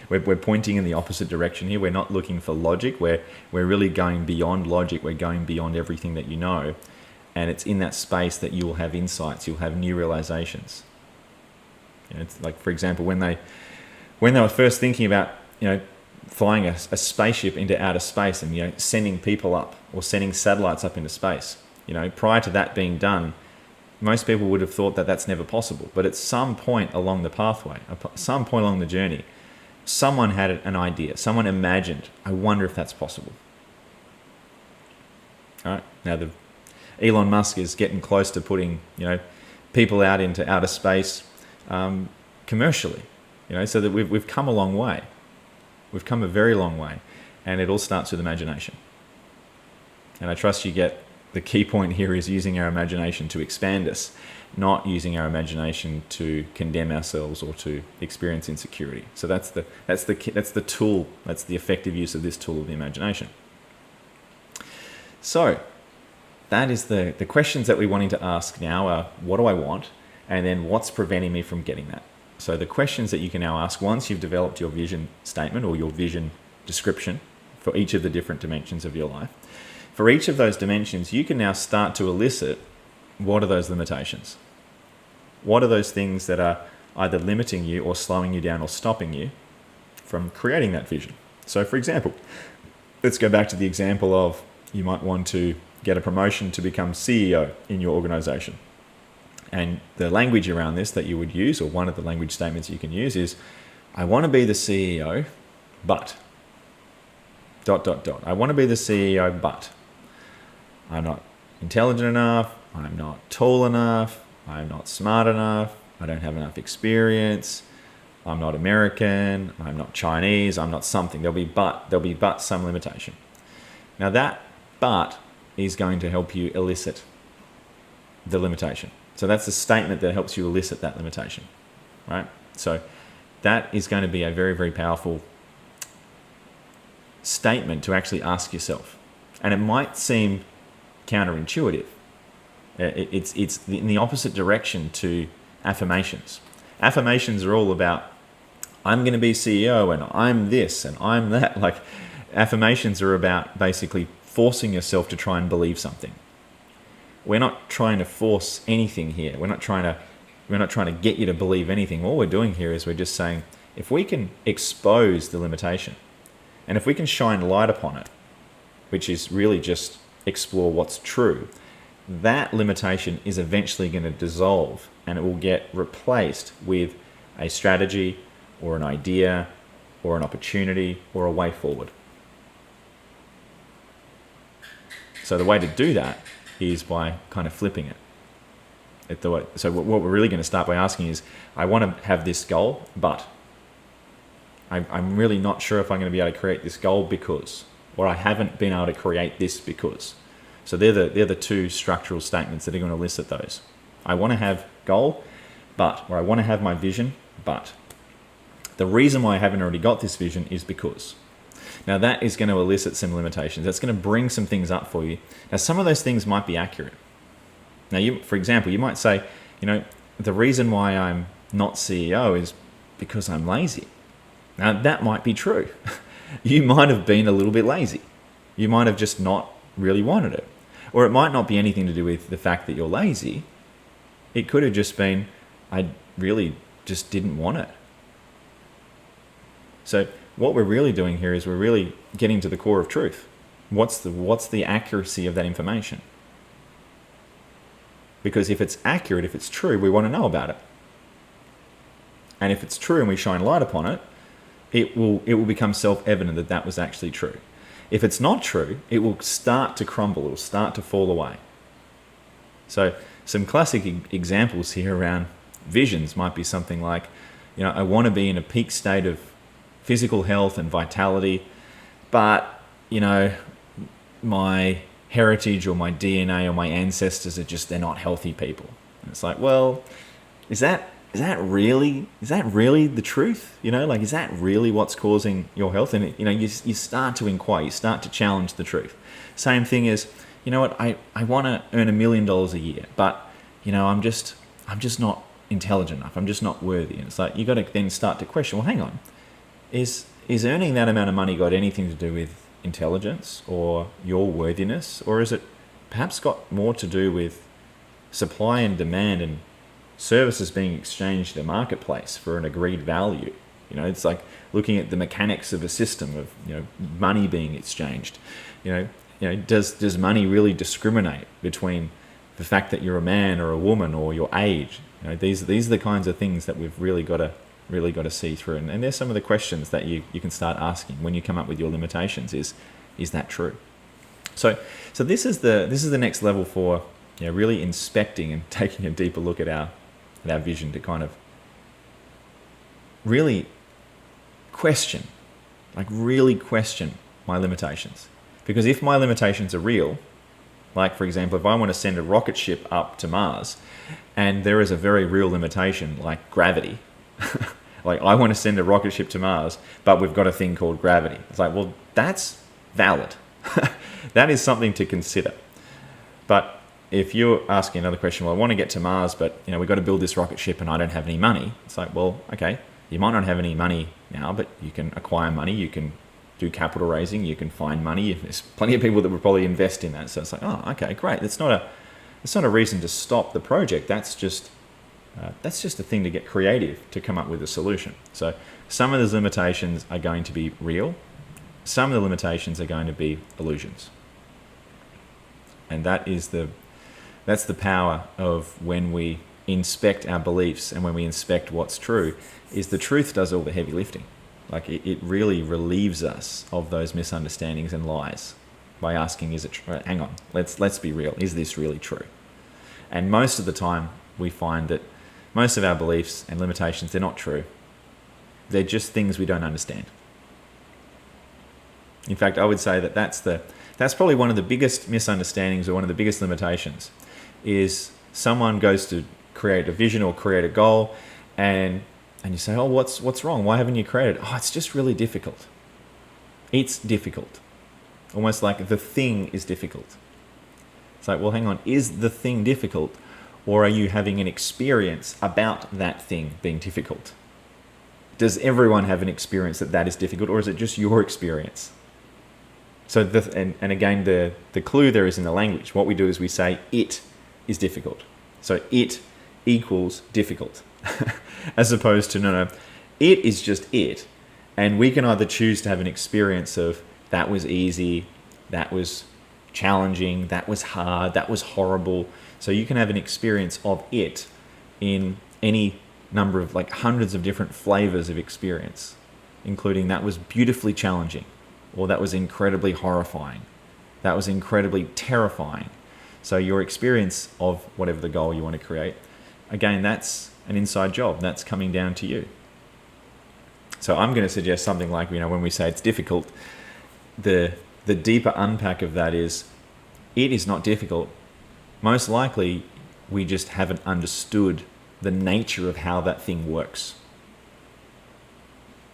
We're pointing in the opposite direction here. We're not looking for logic. We're really going beyond logic. We're going beyond everything that you know. And it's in that space that you will have insights. You'll have new realizations. It's like, for example, when they were first thinking about, flying a spaceship into outer space and, sending people up or sending satellites up into space, prior to that being done, most people would have thought that that's never possible. But at some point along the pathway, some point along the journey, someone had an idea. Someone imagined, I wonder if that's possible. All right. Now, Elon Musk is getting close to putting, people out into outer space commercially, so that we've come a long way. We've come a very long way, and it all starts with imagination. And I trust you get the key point here is using our imagination to expand us, not using our imagination to condemn ourselves or to experience insecurity. So that's the tool. That's the effective use of this tool of the imagination. So that is the questions that we're wanting to ask now are, what do I want? And then what's preventing me from getting that? So the questions that you can now ask once you've developed your vision statement or your vision description for each of the different dimensions of your life. For each of those dimensions, you can now start to elicit, what are those limitations? What are those things that are either limiting you or slowing you down or stopping you from creating that vision? So for example, let's go back to the example of you might want to get a promotion to become CEO in your organization. And the language around this that you would use, or one of the language statements you can use is, I want to be the CEO, but ... I want to be the CEO, but I'm not intelligent enough, I'm not tall enough, I'm not smart enough, I don't have enough experience, I'm not American, I'm not Chinese, I'm not something. There'll be but some limitation. Now that but is going to help you elicit the limitation. So that's the statement that helps you elicit that limitation, right? So that is going to be a very, very powerful statement to actually ask yourself. And it might seem counterintuitive. It's in the opposite direction to affirmations. Affirmations are all about, I'm going to be CEO and I'm this and I'm that. Like, affirmations are about basically forcing yourself to try and believe something. We're not trying to force anything here. We're not trying to get you to believe anything. All we're doing here is we're just saying, if we can expose the limitation and if we can shine light upon it, which is really just explore what's true, that limitation is eventually going to dissolve and it will get replaced with a strategy or an idea or an opportunity or a way forward. So the way to do that is by kind of flipping it. So what we're really going to start by asking is, I want to have this goal, but I'm really not sure if I'm going to be able to create this goal because. or I haven't been able to create this because. So they're the two structural statements that are going to elicit those. I want to have goal, but, or I want to have my vision, but. The reason why I haven't already got this vision is because. Now that is going to elicit some limitations. That's going to bring some things up for you. Now some of those things might be accurate. Now for example, you might say, the reason why I'm not CEO is because I'm lazy. Now that might be true. You might have been a little bit lazy. You might have just not really wanted it. Or it might not be anything to do with the fact that you're lazy. It could have just been, I really just didn't want it. So what we're really doing here is we're really getting to the core of truth. What's the accuracy of that information? Because if it's accurate, if it's true, we want to know about it. And if it's true and we shine light upon it, it will become self-evident that that was actually true. If it's not true, it will start to crumble, it will start to fall away. So some classic examples here around visions might be something like, I want to be in a peak state of physical health and vitality, but, my heritage or my DNA or my ancestors they're not healthy people. And it's like, well, is that really the truth? Is that really what's causing your health? And you start to inquire, you start to challenge the truth. Same thing as, I want to earn $1 million a year, but I'm just not intelligent enough. I'm just not worthy. And it's like you got to then start to question. Well, hang on, is earning that amount of money got anything to do with intelligence or your worthiness, or is it perhaps got more to do with supply and demand and services being exchanged in the marketplace for an agreed value? It's like looking at the mechanics of a system of money being exchanged. Does money really discriminate between the fact that you're a man or a woman or your age? These are the kinds of things that we've really got to see through. And there's some of the questions that you can start asking when you come up with your limitations. Is that true? So this is the next level for really inspecting and taking a deeper look at our vision, to kind of really question my limitations. Because if my limitations are real, like for example, if I want to send a rocket ship up to Mars and there is a very real limitation like gravity, like I want to send a rocket ship to Mars, but we've got a thing called gravity. It's like, well, that's valid. That is something to consider. But if you're asking another question, well, I want to get to Mars, but we've got to build this rocket ship and I don't have any money. It's like, well, okay, you might not have any money now, but you can acquire money, you can do capital raising, you can find money. There's plenty of people that would probably invest in that. So it's like, oh, okay, great. That's not a reason to stop the project. That's just a thing to get creative, to come up with a solution. So some of those limitations are going to be real. Some of the limitations are going to be illusions. And that's the power of when we inspect our beliefs and when we inspect what's true, is the truth does all the heavy lifting. Like it really relieves us of those misunderstandings and lies by asking, is it true? Hang on, let's be real. Is this really true? And most of the time we find that most of our beliefs and limitations, they're not true. They're just things we don't understand. In fact, I would say that that's probably one of the biggest misunderstandings, or one of the biggest limitations, is someone goes to create a vision or create a goal, and you say, oh, what's wrong? Why haven't you created? Oh, it's just really difficult. It's difficult. Almost like the thing is difficult. It's like, well, hang on, is the thing difficult, or are you having an experience about that thing being difficult? Does everyone have an experience that is difficult, or is it just your experience? So and again, the clue there is in the language. What we do is we say it is difficult. So it equals difficult. As opposed to, no, it is just it. And we can either choose to have an experience of that was easy, that was challenging, that was hard, that was horrible. So you can have an experience of it in any number of, like, hundreds of different flavors of experience, including that was beautifully challenging, or that was incredibly horrifying, that was incredibly terrifying. So your experience of whatever the goal you want to create, again, that's an inside job. That's coming down to you. So I'm going to suggest something like, when we say it's difficult, the the deeper unpack of that is, it is not difficult. Most likely, we just haven't understood the nature of how that thing works.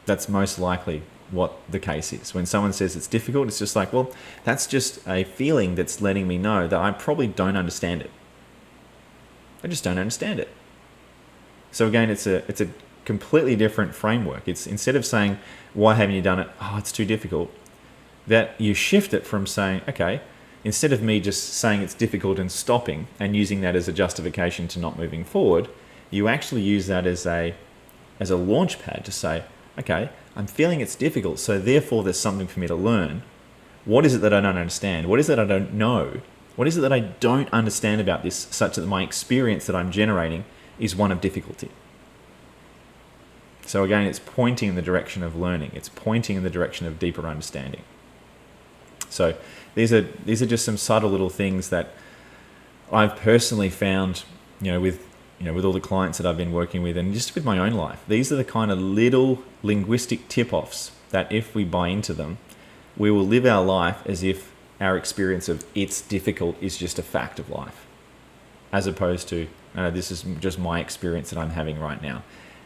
That's most likely what the case is. When someone says it's difficult, it's just like, well, that's just a feeling that's letting me know that I probably don't understand it. I just don't understand it. So again, it's a completely different framework. It's, instead of saying, why haven't you done it? Oh, it's too difficult. That you shift it from saying, okay, instead of me just saying it's difficult and stopping and using that as a justification to not moving forward, you actually use that as a launch pad to say, okay, I'm feeling it's difficult, so therefore there's something for me to learn. What is it that I don't understand? What is it I don't know? What is it that I don't understand about this, such that my experience that I'm generating is one of difficulty? So again, it's pointing in the direction of learning. It's pointing in the direction of deeper understanding. So these are just some subtle little things that I've personally found, with all the clients that I've been working with, and just with my own life. These are the kind of little linguistic tip-offs that, if we buy into them, we will live our life as if our experience of it's difficult is just a fact of life, as opposed to, this is just my experience that I'm having right now.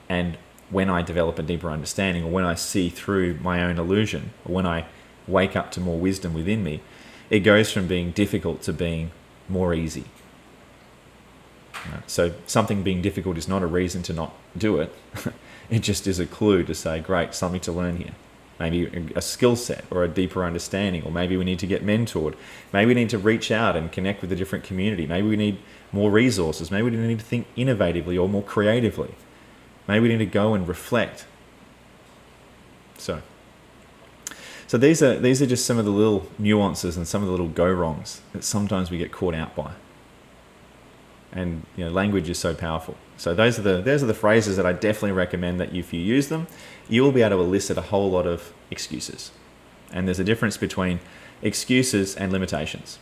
And when I develop a deeper understanding, or when I see through my own illusion, or when I wake up to more wisdom within me, it goes from being difficult to being more easy. So something being difficult is not a reason to not do it. It just is a clue to say, great, something to learn here. Maybe a skill set or a deeper understanding, or maybe we need to get mentored. Maybe we need to reach out and connect with a different community. Maybe we need more resources. Maybe we need to think innovatively or more creatively. Maybe we need to go and reflect. So these are just some of the little nuances and some of the little go-wrongs that sometimes we get caught out by. And language is so powerful. So those are the phrases that I definitely recommend that if you use them, you will be able to elicit a whole lot of excuses. And there's a difference between excuses and limitations.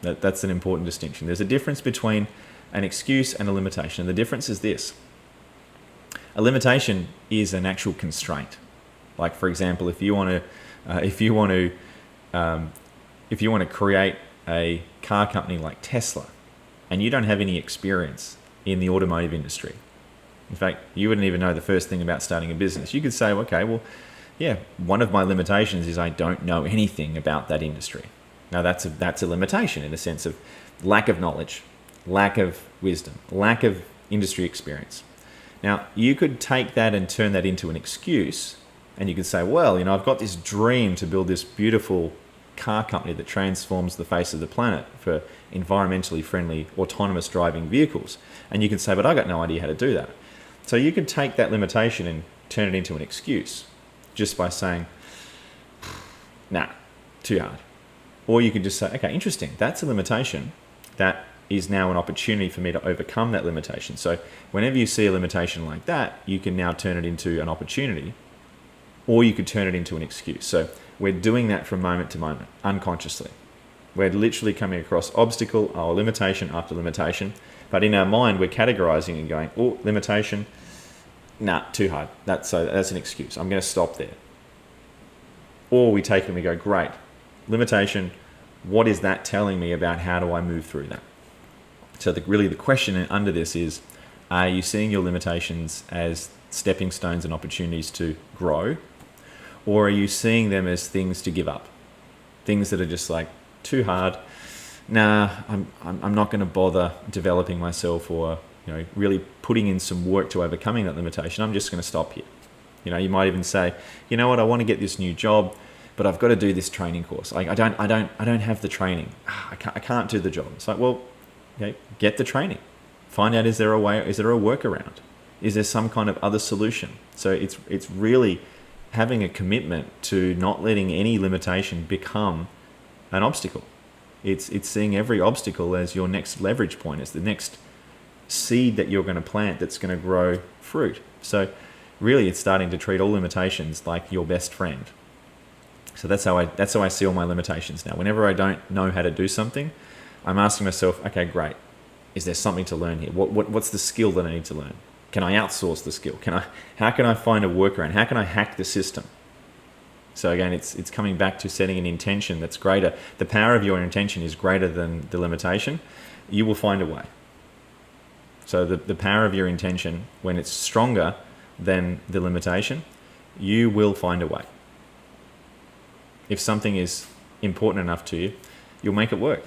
That's an important distinction. There's a difference between an excuse and a limitation. And the difference is this. A limitation is an actual constraint. Like, for example, if you want to create a car company like Tesla, and you don't have any experience in the automotive industry. In fact, you wouldn't even know the first thing about starting a business. You could say, okay, well, yeah, one of my limitations is I don't know anything about that industry. Now, that's a limitation in the sense of lack of knowledge, lack of wisdom, lack of industry experience. Now, you could take that and turn that into an excuse, and you could say, well, I've got this dream to build this beautiful car company that transforms the face of the planet for environmentally friendly autonomous driving vehicles. And you can say, but I got no idea how to do that. So you could take that limitation and turn it into an excuse just by saying, nah, too hard. Or you could just say, okay, interesting, that's a limitation. That is now an opportunity for me to overcome that limitation. So whenever you see a limitation like that, you can now turn it into an opportunity, or you could turn it into an excuse. So we're doing that from moment to moment, unconsciously. We're literally coming across obstacle or limitation after limitation. But in our mind, we're categorizing and going, oh, limitation, nah, too hard. That's an excuse. I'm going to stop there. Or we take it and we go, great, limitation, what is that telling me about how do I move through that? So really the question under this is, are you seeing your limitations as stepping stones and opportunities to grow? Or are you seeing them as things to give up? Things that are just like, too hard. Nah, I'm not going to bother developing myself or really putting in some work to overcoming that limitation. I'm just going to stop here. You might even say, you know what, I want to get this new job, but I've got to do this training course. I don't have the training. I can't do the job. It's like, well, okay, get the training. Find out, is there a way? Is there a workaround? Is there some kind of other solution? So it's really having a commitment to not letting any limitation become an obstacle. It's seeing every obstacle as your next leverage point, as the next seed that you're going to plant that's going to grow fruit. So really, it's starting to treat all limitations like your best friend. So that's how I see all my limitations now. Whenever I don't know how to do something, I'm asking myself, okay, great. Is there something to learn here? What's the skill that I need to learn? Can I outsource the skill? How can I find a workaround? How can I hack the system? So again, it's coming back to setting an intention that's greater. The power of your intention is greater than the limitation. You will find a way. So the power of your intention, when it's stronger than the limitation, you will find a way. If something is important enough to you, you'll make it work.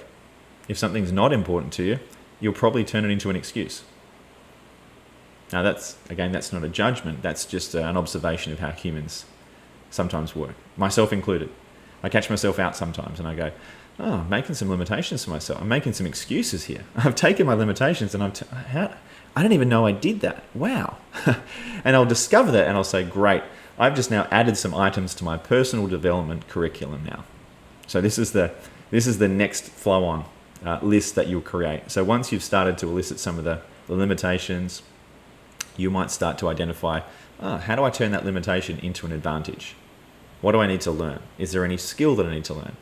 If something's not important to you, you'll probably turn it into an excuse. Now that's not a judgment, that's just an observation of how humans sometimes work, myself included. I catch myself out sometimes and I go, oh, I'm making some limitations for myself. I'm making some excuses here. I've taken my limitations and I don't even know I did that. Wow. And I'll discover that and I'll say, great, I've just now added some items to my personal development curriculum now. So this is the next flow-on list that you'll create. So once you've started to elicit some of the limitations, you might start to identify, how do I turn that limitation into an advantage? What do I need to learn? Is there any skill that I need to learn?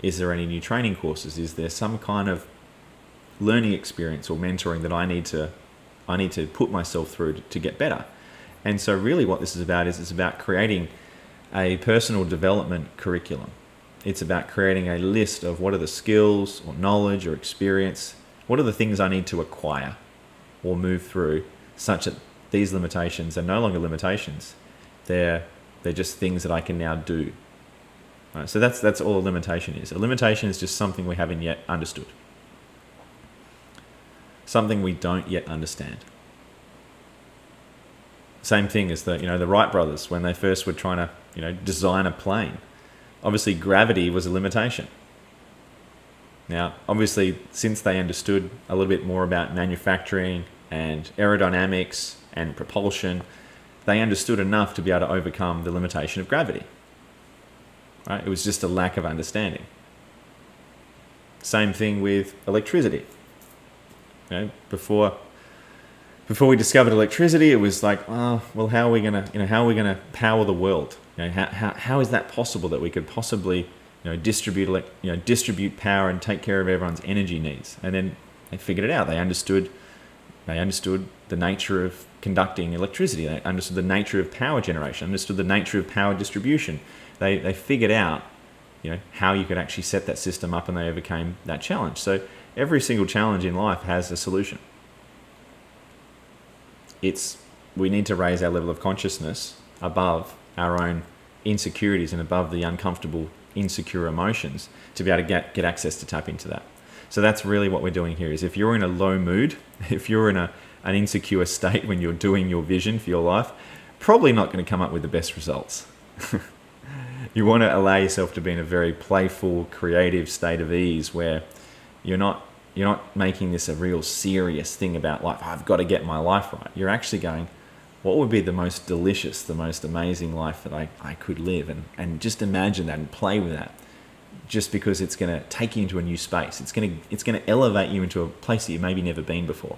Is there any new training courses? Is there some kind of learning experience or mentoring that I need to put myself through to get better? And so really what this is about is it's about creating a personal development curriculum. It's about creating a list of what are the skills or knowledge or experience, what are the things I need to acquire or move through, such that these limitations are no longer limitations. They're just things that I can now do. Right, so that's all a limitation is. A limitation is just something we haven't yet understood. Something we don't yet understand. Same thing as the Wright brothers when they first were trying to design a plane. Obviously gravity was a limitation. Now, obviously, since they understood a little bit more about manufacturing and aerodynamics and propulsion, they understood enough to be able to overcome the limitation of gravity. Right? It was just a lack of understanding. Same thing with electricity. Before we discovered electricity, it was like, how are we gonna power the world? How is that possible that we could possibly distribute power and take care of everyone's energy needs? And then they figured it out. They understood the nature of conducting electricity. They understood the nature of power generation, understood the nature of power distribution. They figured out, how you could actually set that system up, and they overcame that challenge. So every single challenge in life has a solution. We need to raise our level of consciousness above our own insecurities and above the uncomfortable, insecure emotions to be able to get access to tap into that. So that's really what we're doing here is if you're in a low mood, if you're in an insecure state when you're doing your vision for your life, probably not going to come up with the best results. You want to allow yourself to be in a very playful, creative state of ease where you're not making this a real serious thing about life. I've got to get my life right. You're actually going, what would be the most delicious, the most amazing life that I could live? And just imagine that and play with that. Just because it's going to take you into a new space. It's going to elevate you into a place that you've maybe never been before.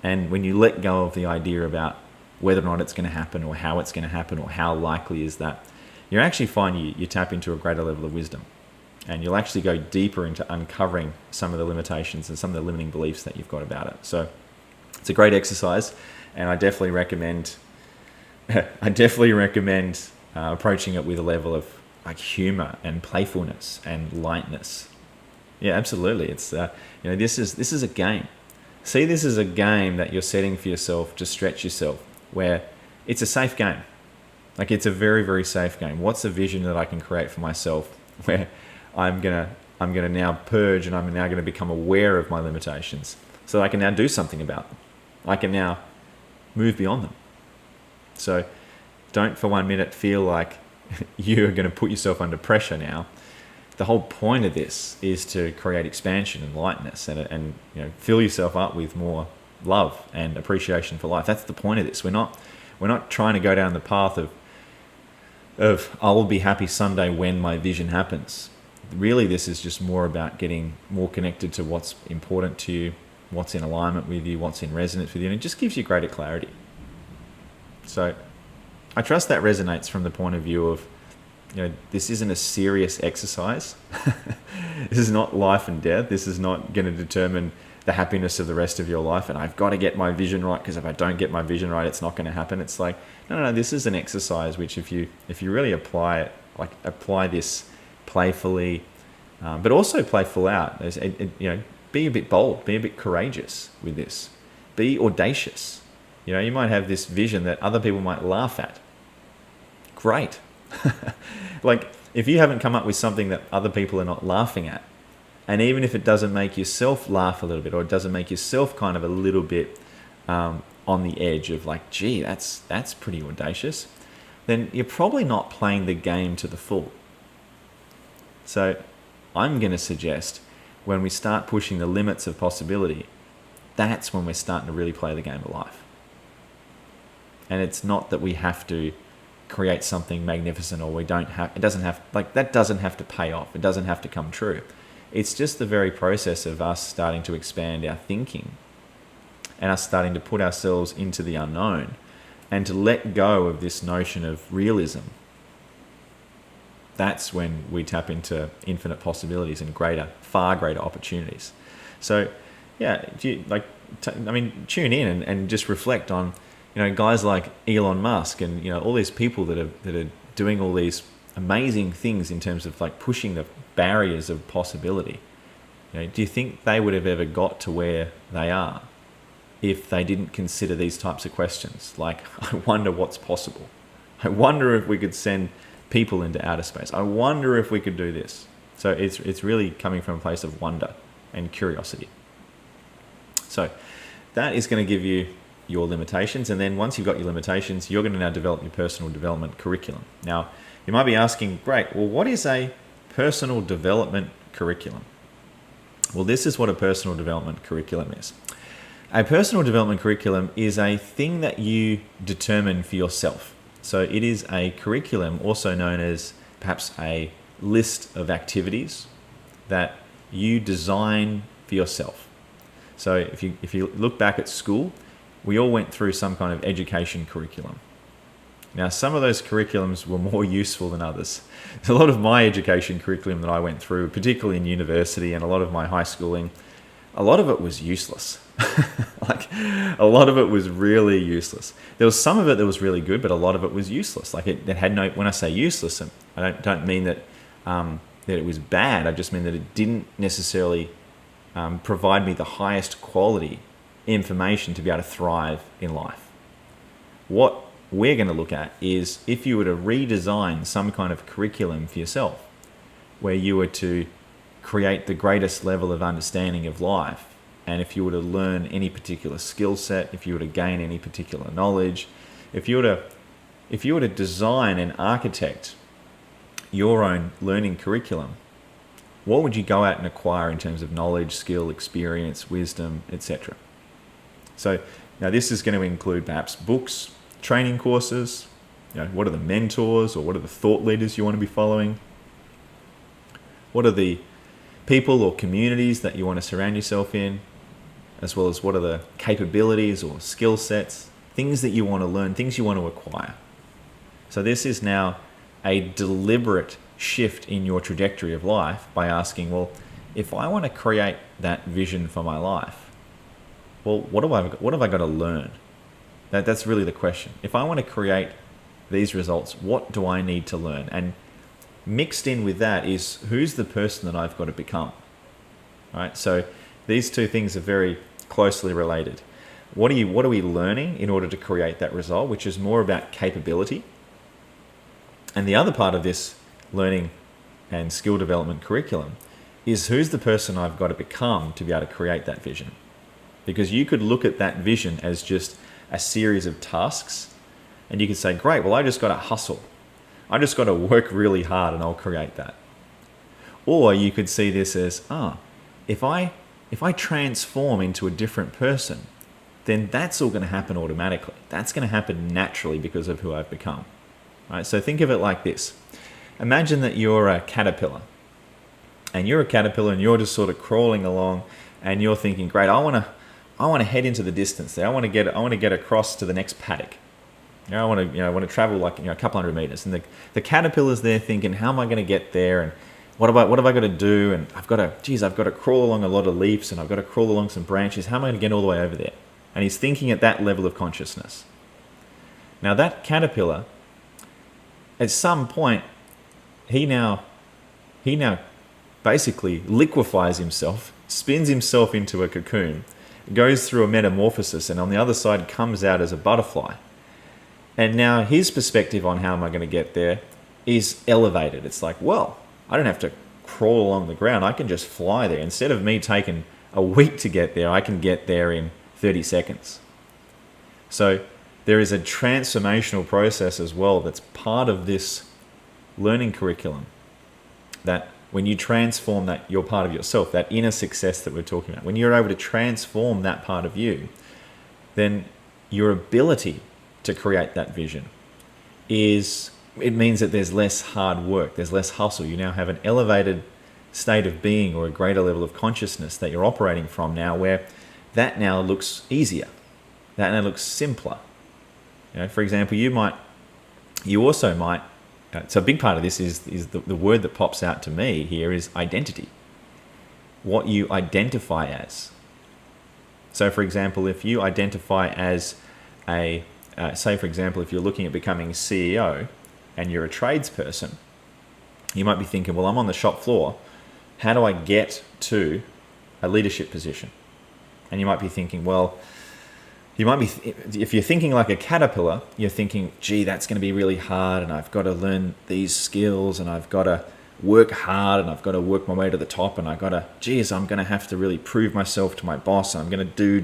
And when you let go of the idea about whether or not it's going to happen or how it's going to happen or how likely is that, you actually find you tap into a greater level of wisdom. And you'll actually go deeper into uncovering some of the limitations and some of the limiting beliefs that you've got about it. So it's a great exercise, and I definitely recommend approaching it with a level of humor and playfulness and lightness. Yeah, absolutely. It's this is a game. See this as a game that you're setting for yourself to stretch yourself, where it's a safe game. It's a very, very safe game. What's a vision that I can create for myself where I'm gonna now purge and I'm now gonna become aware of my limitations so that I can now do something about them. I can now move beyond them. So don't for 1 minute feel like you're going to put yourself under pressure now. The whole point of this is to create expansion and lightness and fill yourself up with more love and appreciation for life. That's the point of this. We're not trying to go down the path of I'll be happy someday when my vision happens. Really, this is just more about getting more connected to what's important to you, what's in alignment with you, what's in resonance with you, and it just gives you greater clarity. So I trust that resonates from the point of view of, this isn't a serious exercise. This is not life and death. This is not going to determine the happiness of the rest of your life. And I've got to get my vision right, because if I don't get my vision right, it's not going to happen. It's like, no, this is an exercise which if you really apply it Like apply this playfully, but also play full out. Be a bit bold, be a bit courageous with this. Be audacious. You might have this vision that other people might laugh at. Great. Like, if you haven't come up with something that other people are not laughing at, and even if it doesn't make yourself laugh a little bit, or it doesn't make yourself kind of a little bit on the edge of like, gee, that's pretty audacious, then you're probably not playing the game to the full. So I'm going to suggest when we start pushing the limits of possibility, that's when we're starting to really play the game of life. And it's not that we have to create something magnificent, or that doesn't have to pay off. It doesn't have to come true. It's just the very process of us starting to expand our thinking and us starting to put ourselves into the unknown and to let go of this notion of realism. That's when we tap into infinite possibilities and far greater opportunities. So, yeah, tune in and just reflect on, guys like Elon Musk and all these people that are doing all these amazing things in terms of like pushing the barriers of possibility. Do you think they would have ever got to where they are if they didn't consider these types of questions? Like, I wonder what's possible. I wonder if we could send people into outer space. I wonder if we could do this. So it's really coming from a place of wonder and curiosity. So that is going to give you your limitations. And then once you've got your limitations, you're going to now develop your personal development curriculum. Now, you might be asking, great, well, what is a personal development curriculum? Well, this is what a personal development curriculum is. A personal development curriculum is a thing that you determine for yourself. So it is a curriculum, also known as perhaps a list of activities that you design for yourself. So if you look back at school, we all went through some kind of education curriculum. Now, some of those curriculums were more useful than others. A lot of my education curriculum that I went through, particularly in university and a lot of my high schooling, a lot of it was useless. Like, a lot of it was really useless. There was some of it that was really good, but a lot of it was useless. Like, it had no, when I say useless, I don't mean that it was bad. I just mean that it didn't necessarily provide me the highest quality information to be able to thrive in life. What we're going to look at is if you were to redesign some kind of curriculum for yourself, where you were to create the greatest level of understanding of life, and if you were to learn any particular skill set, if you were to gain any particular knowledge, if you were to design and architect your own learning curriculum, what would you go out and acquire in terms of knowledge, skill, experience, wisdom, etc.? So now this is going to include perhaps books, training courses, what are the mentors or what are the thought leaders you want to be following? What are the people or communities that you want to surround yourself in? As well as what are the capabilities or skill sets, things that you want to learn, things you want to acquire. So this is now a deliberate shift in your trajectory of life by asking, well, if I want to create that vision for my life, well, what have I got to learn? That's really the question. If I want to create these results, what do I need to learn? And mixed in with that is, who's the person that I've got to become? Right? So these two things are very closely related. What are we learning in order to create that result, which is more about capability? And the other part of this learning and skill development curriculum is, who's the person I've got to become to be able to create that vision? Because you could look at that vision as just a series of tasks, and you could say, great, well, I just got to hustle. I just got to work really hard and I'll create that. Or you could see this as, if I transform into a different person, then that's all going to happen automatically. That's going to happen naturally because of who I've become. Right? So think of it like this. Imagine that you're a caterpillar, and you're just sort of crawling along, and you're thinking, great, I want to head into the distance there. I want to get across to the next paddock. I want to travel like a couple hundred meters. And the caterpillar's there thinking, how am I going to get there? And what have I got to do? And I've got to crawl along a lot of leaves, and I've got to crawl along some branches. How am I going to get all the way over there? And he's thinking at that level of consciousness. Now that caterpillar, at some point, he now basically liquefies himself, spins himself into a cocoon, goes through a metamorphosis, and on the other side comes out as a butterfly. And now his perspective on how am I going to get there is elevated. It's like, well, I don't have to crawl along the ground. I can just fly there. Instead of me taking a week to get there, I can get there in 30 seconds. So there is a transformational process as well that's part of this learning curriculum, that when you transform that, you're part of yourself, that inner success that we're talking about, when you're able to transform that part of you, then your ability to create that vision it means that there's less hard work, there's less hustle. You now have an elevated state of being or a greater level of consciousness that you're operating from now, where that now looks easier, that now looks simpler. For example, you also might, so a big part of this is the word that pops out to me here is identity. What you identify as. So for example, if you identify as say for example, if you're looking at becoming CEO and you're a tradesperson, you might be thinking, well, I'm on the shop floor. How do I get to a leadership position? And you might be thinking, well, if you're thinking like a caterpillar, you're thinking, gee, that's going to be really hard, and I've got to learn these skills, and I've got to work hard, and I've got to work my way to the top, and I'm going to have to really prove myself to my boss, and I'm going to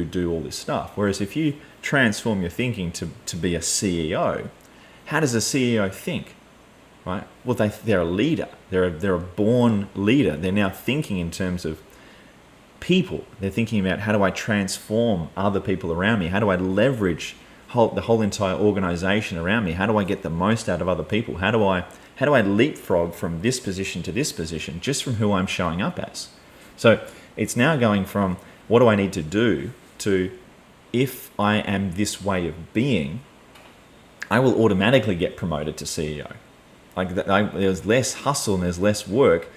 do all this stuff. Whereas if you transform your thinking to be a CEO, how does a CEO think? Right? Well, they're a leader. They're a born leader. They're now thinking in terms of people. They're thinking about, how do I transform other people around me? How do I leverage the whole entire organization around me? How do I get the most out of other people? How do I leapfrog from this position to this position just from who I'm showing up as? So it's now going from what do I need to do to, if I am this way of being, I will automatically get promoted to CEO. There's less hustle and there's less work.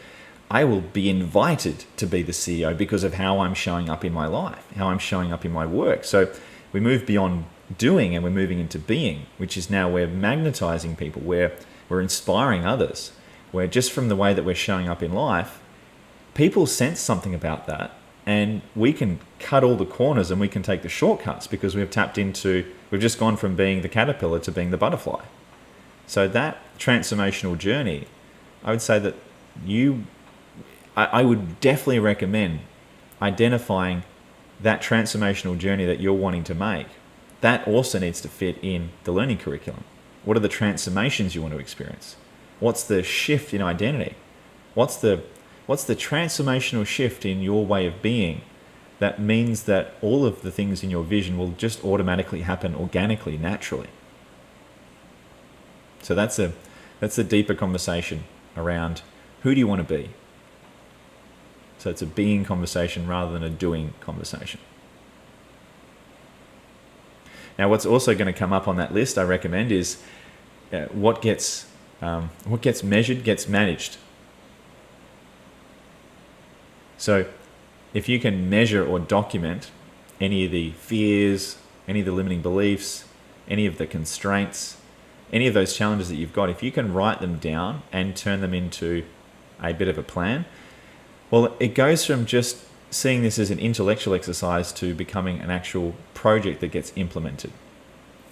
I will be invited to be the CEO because of how I'm showing up in my life, how I'm showing up in my work. So we move beyond doing and we're moving into being, which is now we're magnetizing people, where we're inspiring others, where just from the way that we're showing up in life, people sense something about that, and we can cut all the corners and we can take the shortcuts because we've just gone from being the caterpillar to being the butterfly. So that transformational journey, I would say that I would definitely recommend identifying that transformational journey that you're wanting to make. That also needs to fit in the learning curriculum. What are the transformations you want to experience? What's the shift in identity? What's the transformational shift in your way of being that means that all of the things in your vision will just automatically happen organically, naturally? So that's a deeper conversation around who do you want to be? So it's a being conversation rather than a doing conversation. Now, what's also going to come up on that list, I recommend, is what gets measured gets managed. So if you can measure or document any of the fears, any of the limiting beliefs, any of the constraints, any of those challenges that you've got, if you can write them down and turn them into a bit of a plan, well, it goes from just seeing this as an intellectual exercise to becoming an actual project that gets implemented.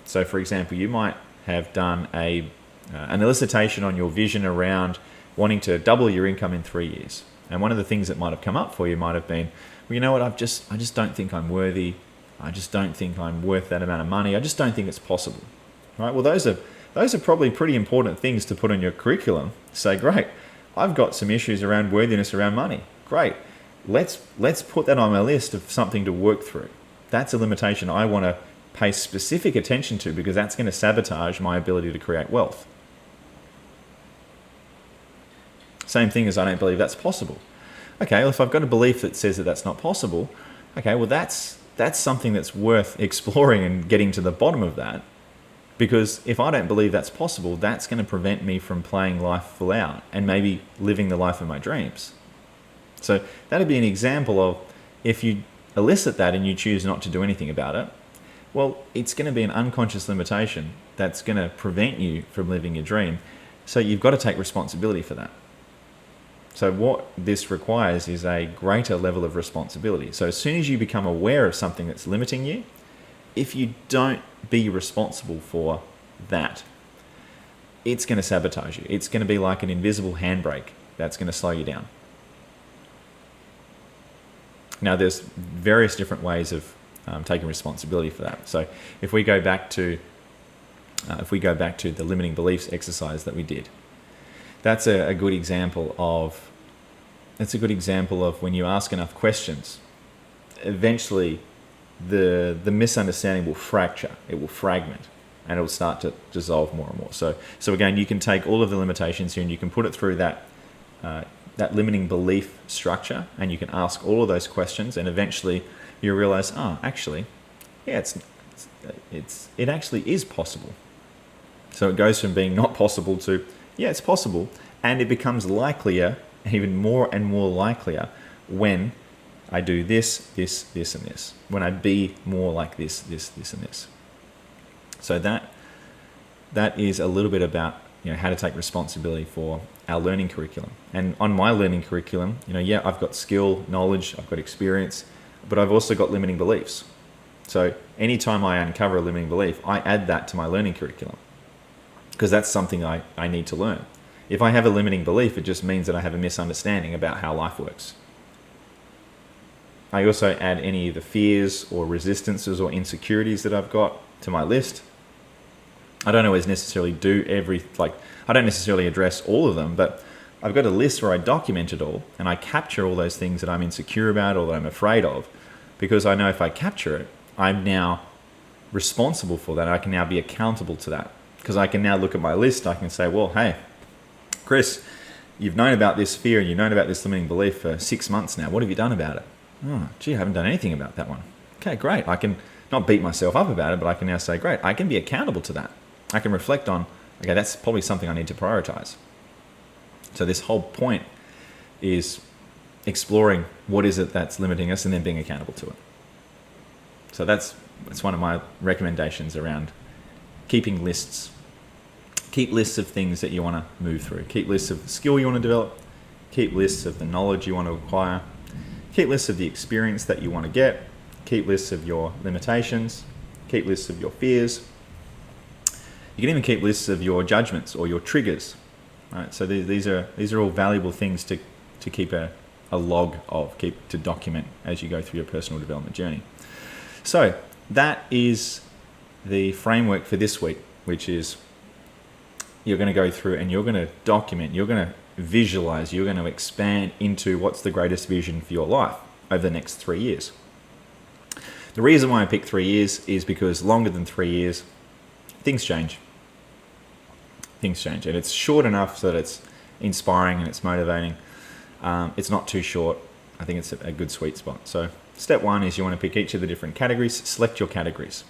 So for example, you might have done an elicitation on your vision around wanting to double your income in 3 years. And one of the things that might have come up for you might have been, well, you know what, I just don't think I'm worthy. I just don't think I'm worth that amount of money. I just don't think it's possible. Right? Well, those are probably pretty important things to put on your curriculum. Say, great, I've got some issues around worthiness around money. Great. Let's put that on my list of something to work through. That's a limitation I want to pay specific attention to because that's going to sabotage my ability to create wealth. Same thing as I don't believe that's possible. Okay, well, if I've got a belief that says that that's not possible, okay, well, that's something that's worth exploring and getting to the bottom of that. Because if I don't believe that's possible, that's going to prevent me from playing life full out and maybe living the life of my dreams. So that'd be an example of, if you elicit that and you choose not to do anything about it, well, it's going to be an unconscious limitation that's going to prevent you from living your dream. So you've got to take responsibility for that. So what this requires is a greater level of responsibility. So as soon as you become aware of something that's limiting you, if you don't be responsible for that, it's going to sabotage you. It's going to be like an invisible handbrake that's going to slow you down. Now, there's various different ways of taking responsibility for that. So if we go back to the limiting beliefs exercise that we did, that's a good example of when you ask enough questions, eventually the misunderstanding will fracture, it will fragment, and it will start to dissolve more and more. So again, you can take all of the limitations here and you can put it through that limiting belief structure, and you can ask all of those questions, and eventually you realize, actually, yeah, it actually is possible. So it goes from being not possible to, yeah, it's possible, and it becomes likelier, even more and more likelier, when I do this, this, this, and this. When I be more like this, this, this, and this. So that is a little bit about how to take responsibility for our learning curriculum. And on my learning curriculum, yeah, I've got skill, knowledge, I've got experience, but I've also got limiting beliefs. So anytime I uncover a limiting belief, I add that to my learning curriculum, because that's something I need to learn. If I have a limiting belief, it just means that I have a misunderstanding about how life works. I also add any of the fears or resistances or insecurities that I've got to my list. I don't always necessarily I don't necessarily address all of them, but I've got a list where I document it all and I capture all those things that I'm insecure about or that I'm afraid of, because I know if I capture it, I'm now responsible for that. I can now be accountable to that, because I can now look at my list. I can say, well, hey, Chris, you've known about this fear and you've known about this limiting belief for 6 months now. What have you done about it? Oh, gee, I haven't done anything about that one. Okay, great. I can not beat myself up about it, but I can now say, great, I can be accountable to that. I can reflect on, okay, that's probably something I need to prioritize. So this whole point is exploring what is it that's limiting us and then being accountable to it. So that's one of my recommendations around keeping lists. Keep lists of things that you want to move through. Keep lists of the skill you want to develop. Keep lists of the knowledge you want to acquire. Keep lists of the experience that you want to get. Keep lists of your limitations. Keep lists of your fears. You can even keep lists of your judgments or your triggers. Right? So these are all valuable things to keep a log of, to document as you go through your personal development journey. So that is the framework for this week, which is you're going to go through and you're going to document, you're going to visualize, you're going to expand into what's the greatest vision for your life over the next 3 years. The reason why I picked 3 years is because longer than 3 years, things change. Things change. And it's short enough so that it's inspiring and it's motivating. It's not too short. I think it's a good sweet spot. So step 1 is you want to pick each of the different categories, select your categories.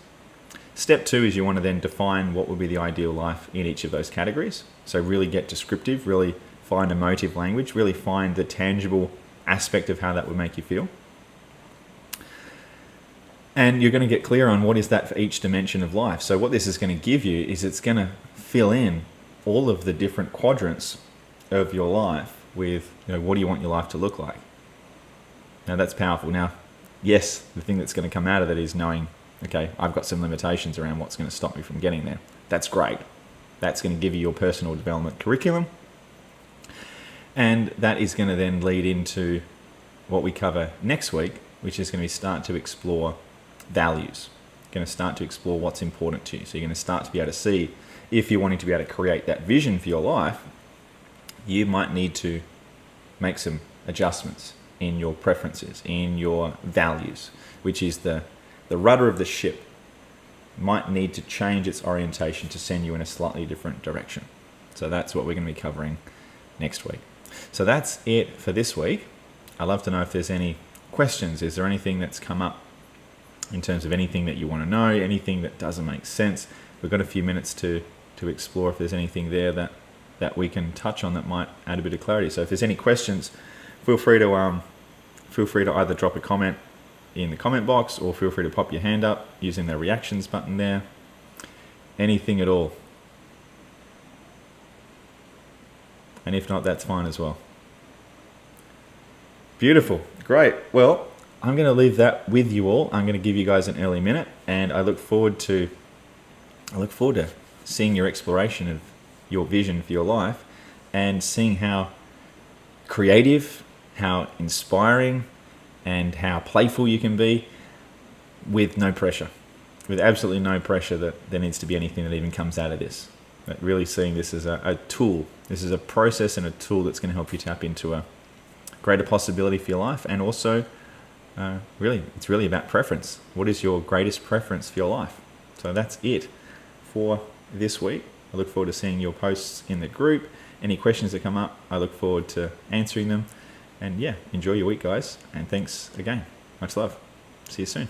Step 2 is you want to then define what would be the ideal life in each of those categories. So really get descriptive, really find emotive language, really find the tangible aspect of how that would make you feel. And you're going to get clear on what is that for each dimension of life. So what this is going to give you is it's going to fill in all of the different quadrants of your life with, what do you want your life to look like? Now that's powerful. Now, yes, the thing that's going to come out of it is knowing, okay, I've got some limitations around what's going to stop me from getting there. That's great. That's going to give you your personal development curriculum. And that is going to then lead into what we cover next week, which is going to start to explore values. You're going to start to explore what's important to you. So you're going to start to be able to see, if you're wanting to be able to create that vision for your life, you might need to make some adjustments in your preferences, in your values, which is the rudder of the ship might need to change its orientation to send you in a slightly different direction. So that's what we're going to be covering next week. So that's it for this week. I'd love to know if there's any questions. Is there anything that's come up in terms of anything that you want to know, anything that doesn't make sense? We've got a few minutes to explore if there's anything there that we can touch on that might add a bit of clarity. So if there's any questions, feel free to either drop a comment in the comment box or feel free to pop your hand up using the reactions button there. Anything at all. And if not, that's fine as well. Beautiful. Great. Well, I'm going to leave that with you all. I'm going to give you guys an early minute, and I look forward to seeing your exploration of your vision for your life and seeing how creative, how inspiring, and how playful you can be with no pressure, with absolutely no pressure that there needs to be anything that even comes out of this. But really seeing this as a tool. This is a process and a tool that's going to help you tap into a greater possibility for your life. And also, it's really about preference. What is your greatest preference for your life? So that's it for this week. I look forward to seeing your posts in the group. Any questions that come up, I look forward to answering them. And yeah, enjoy your week, guys. And thanks again. Much love. See you soon.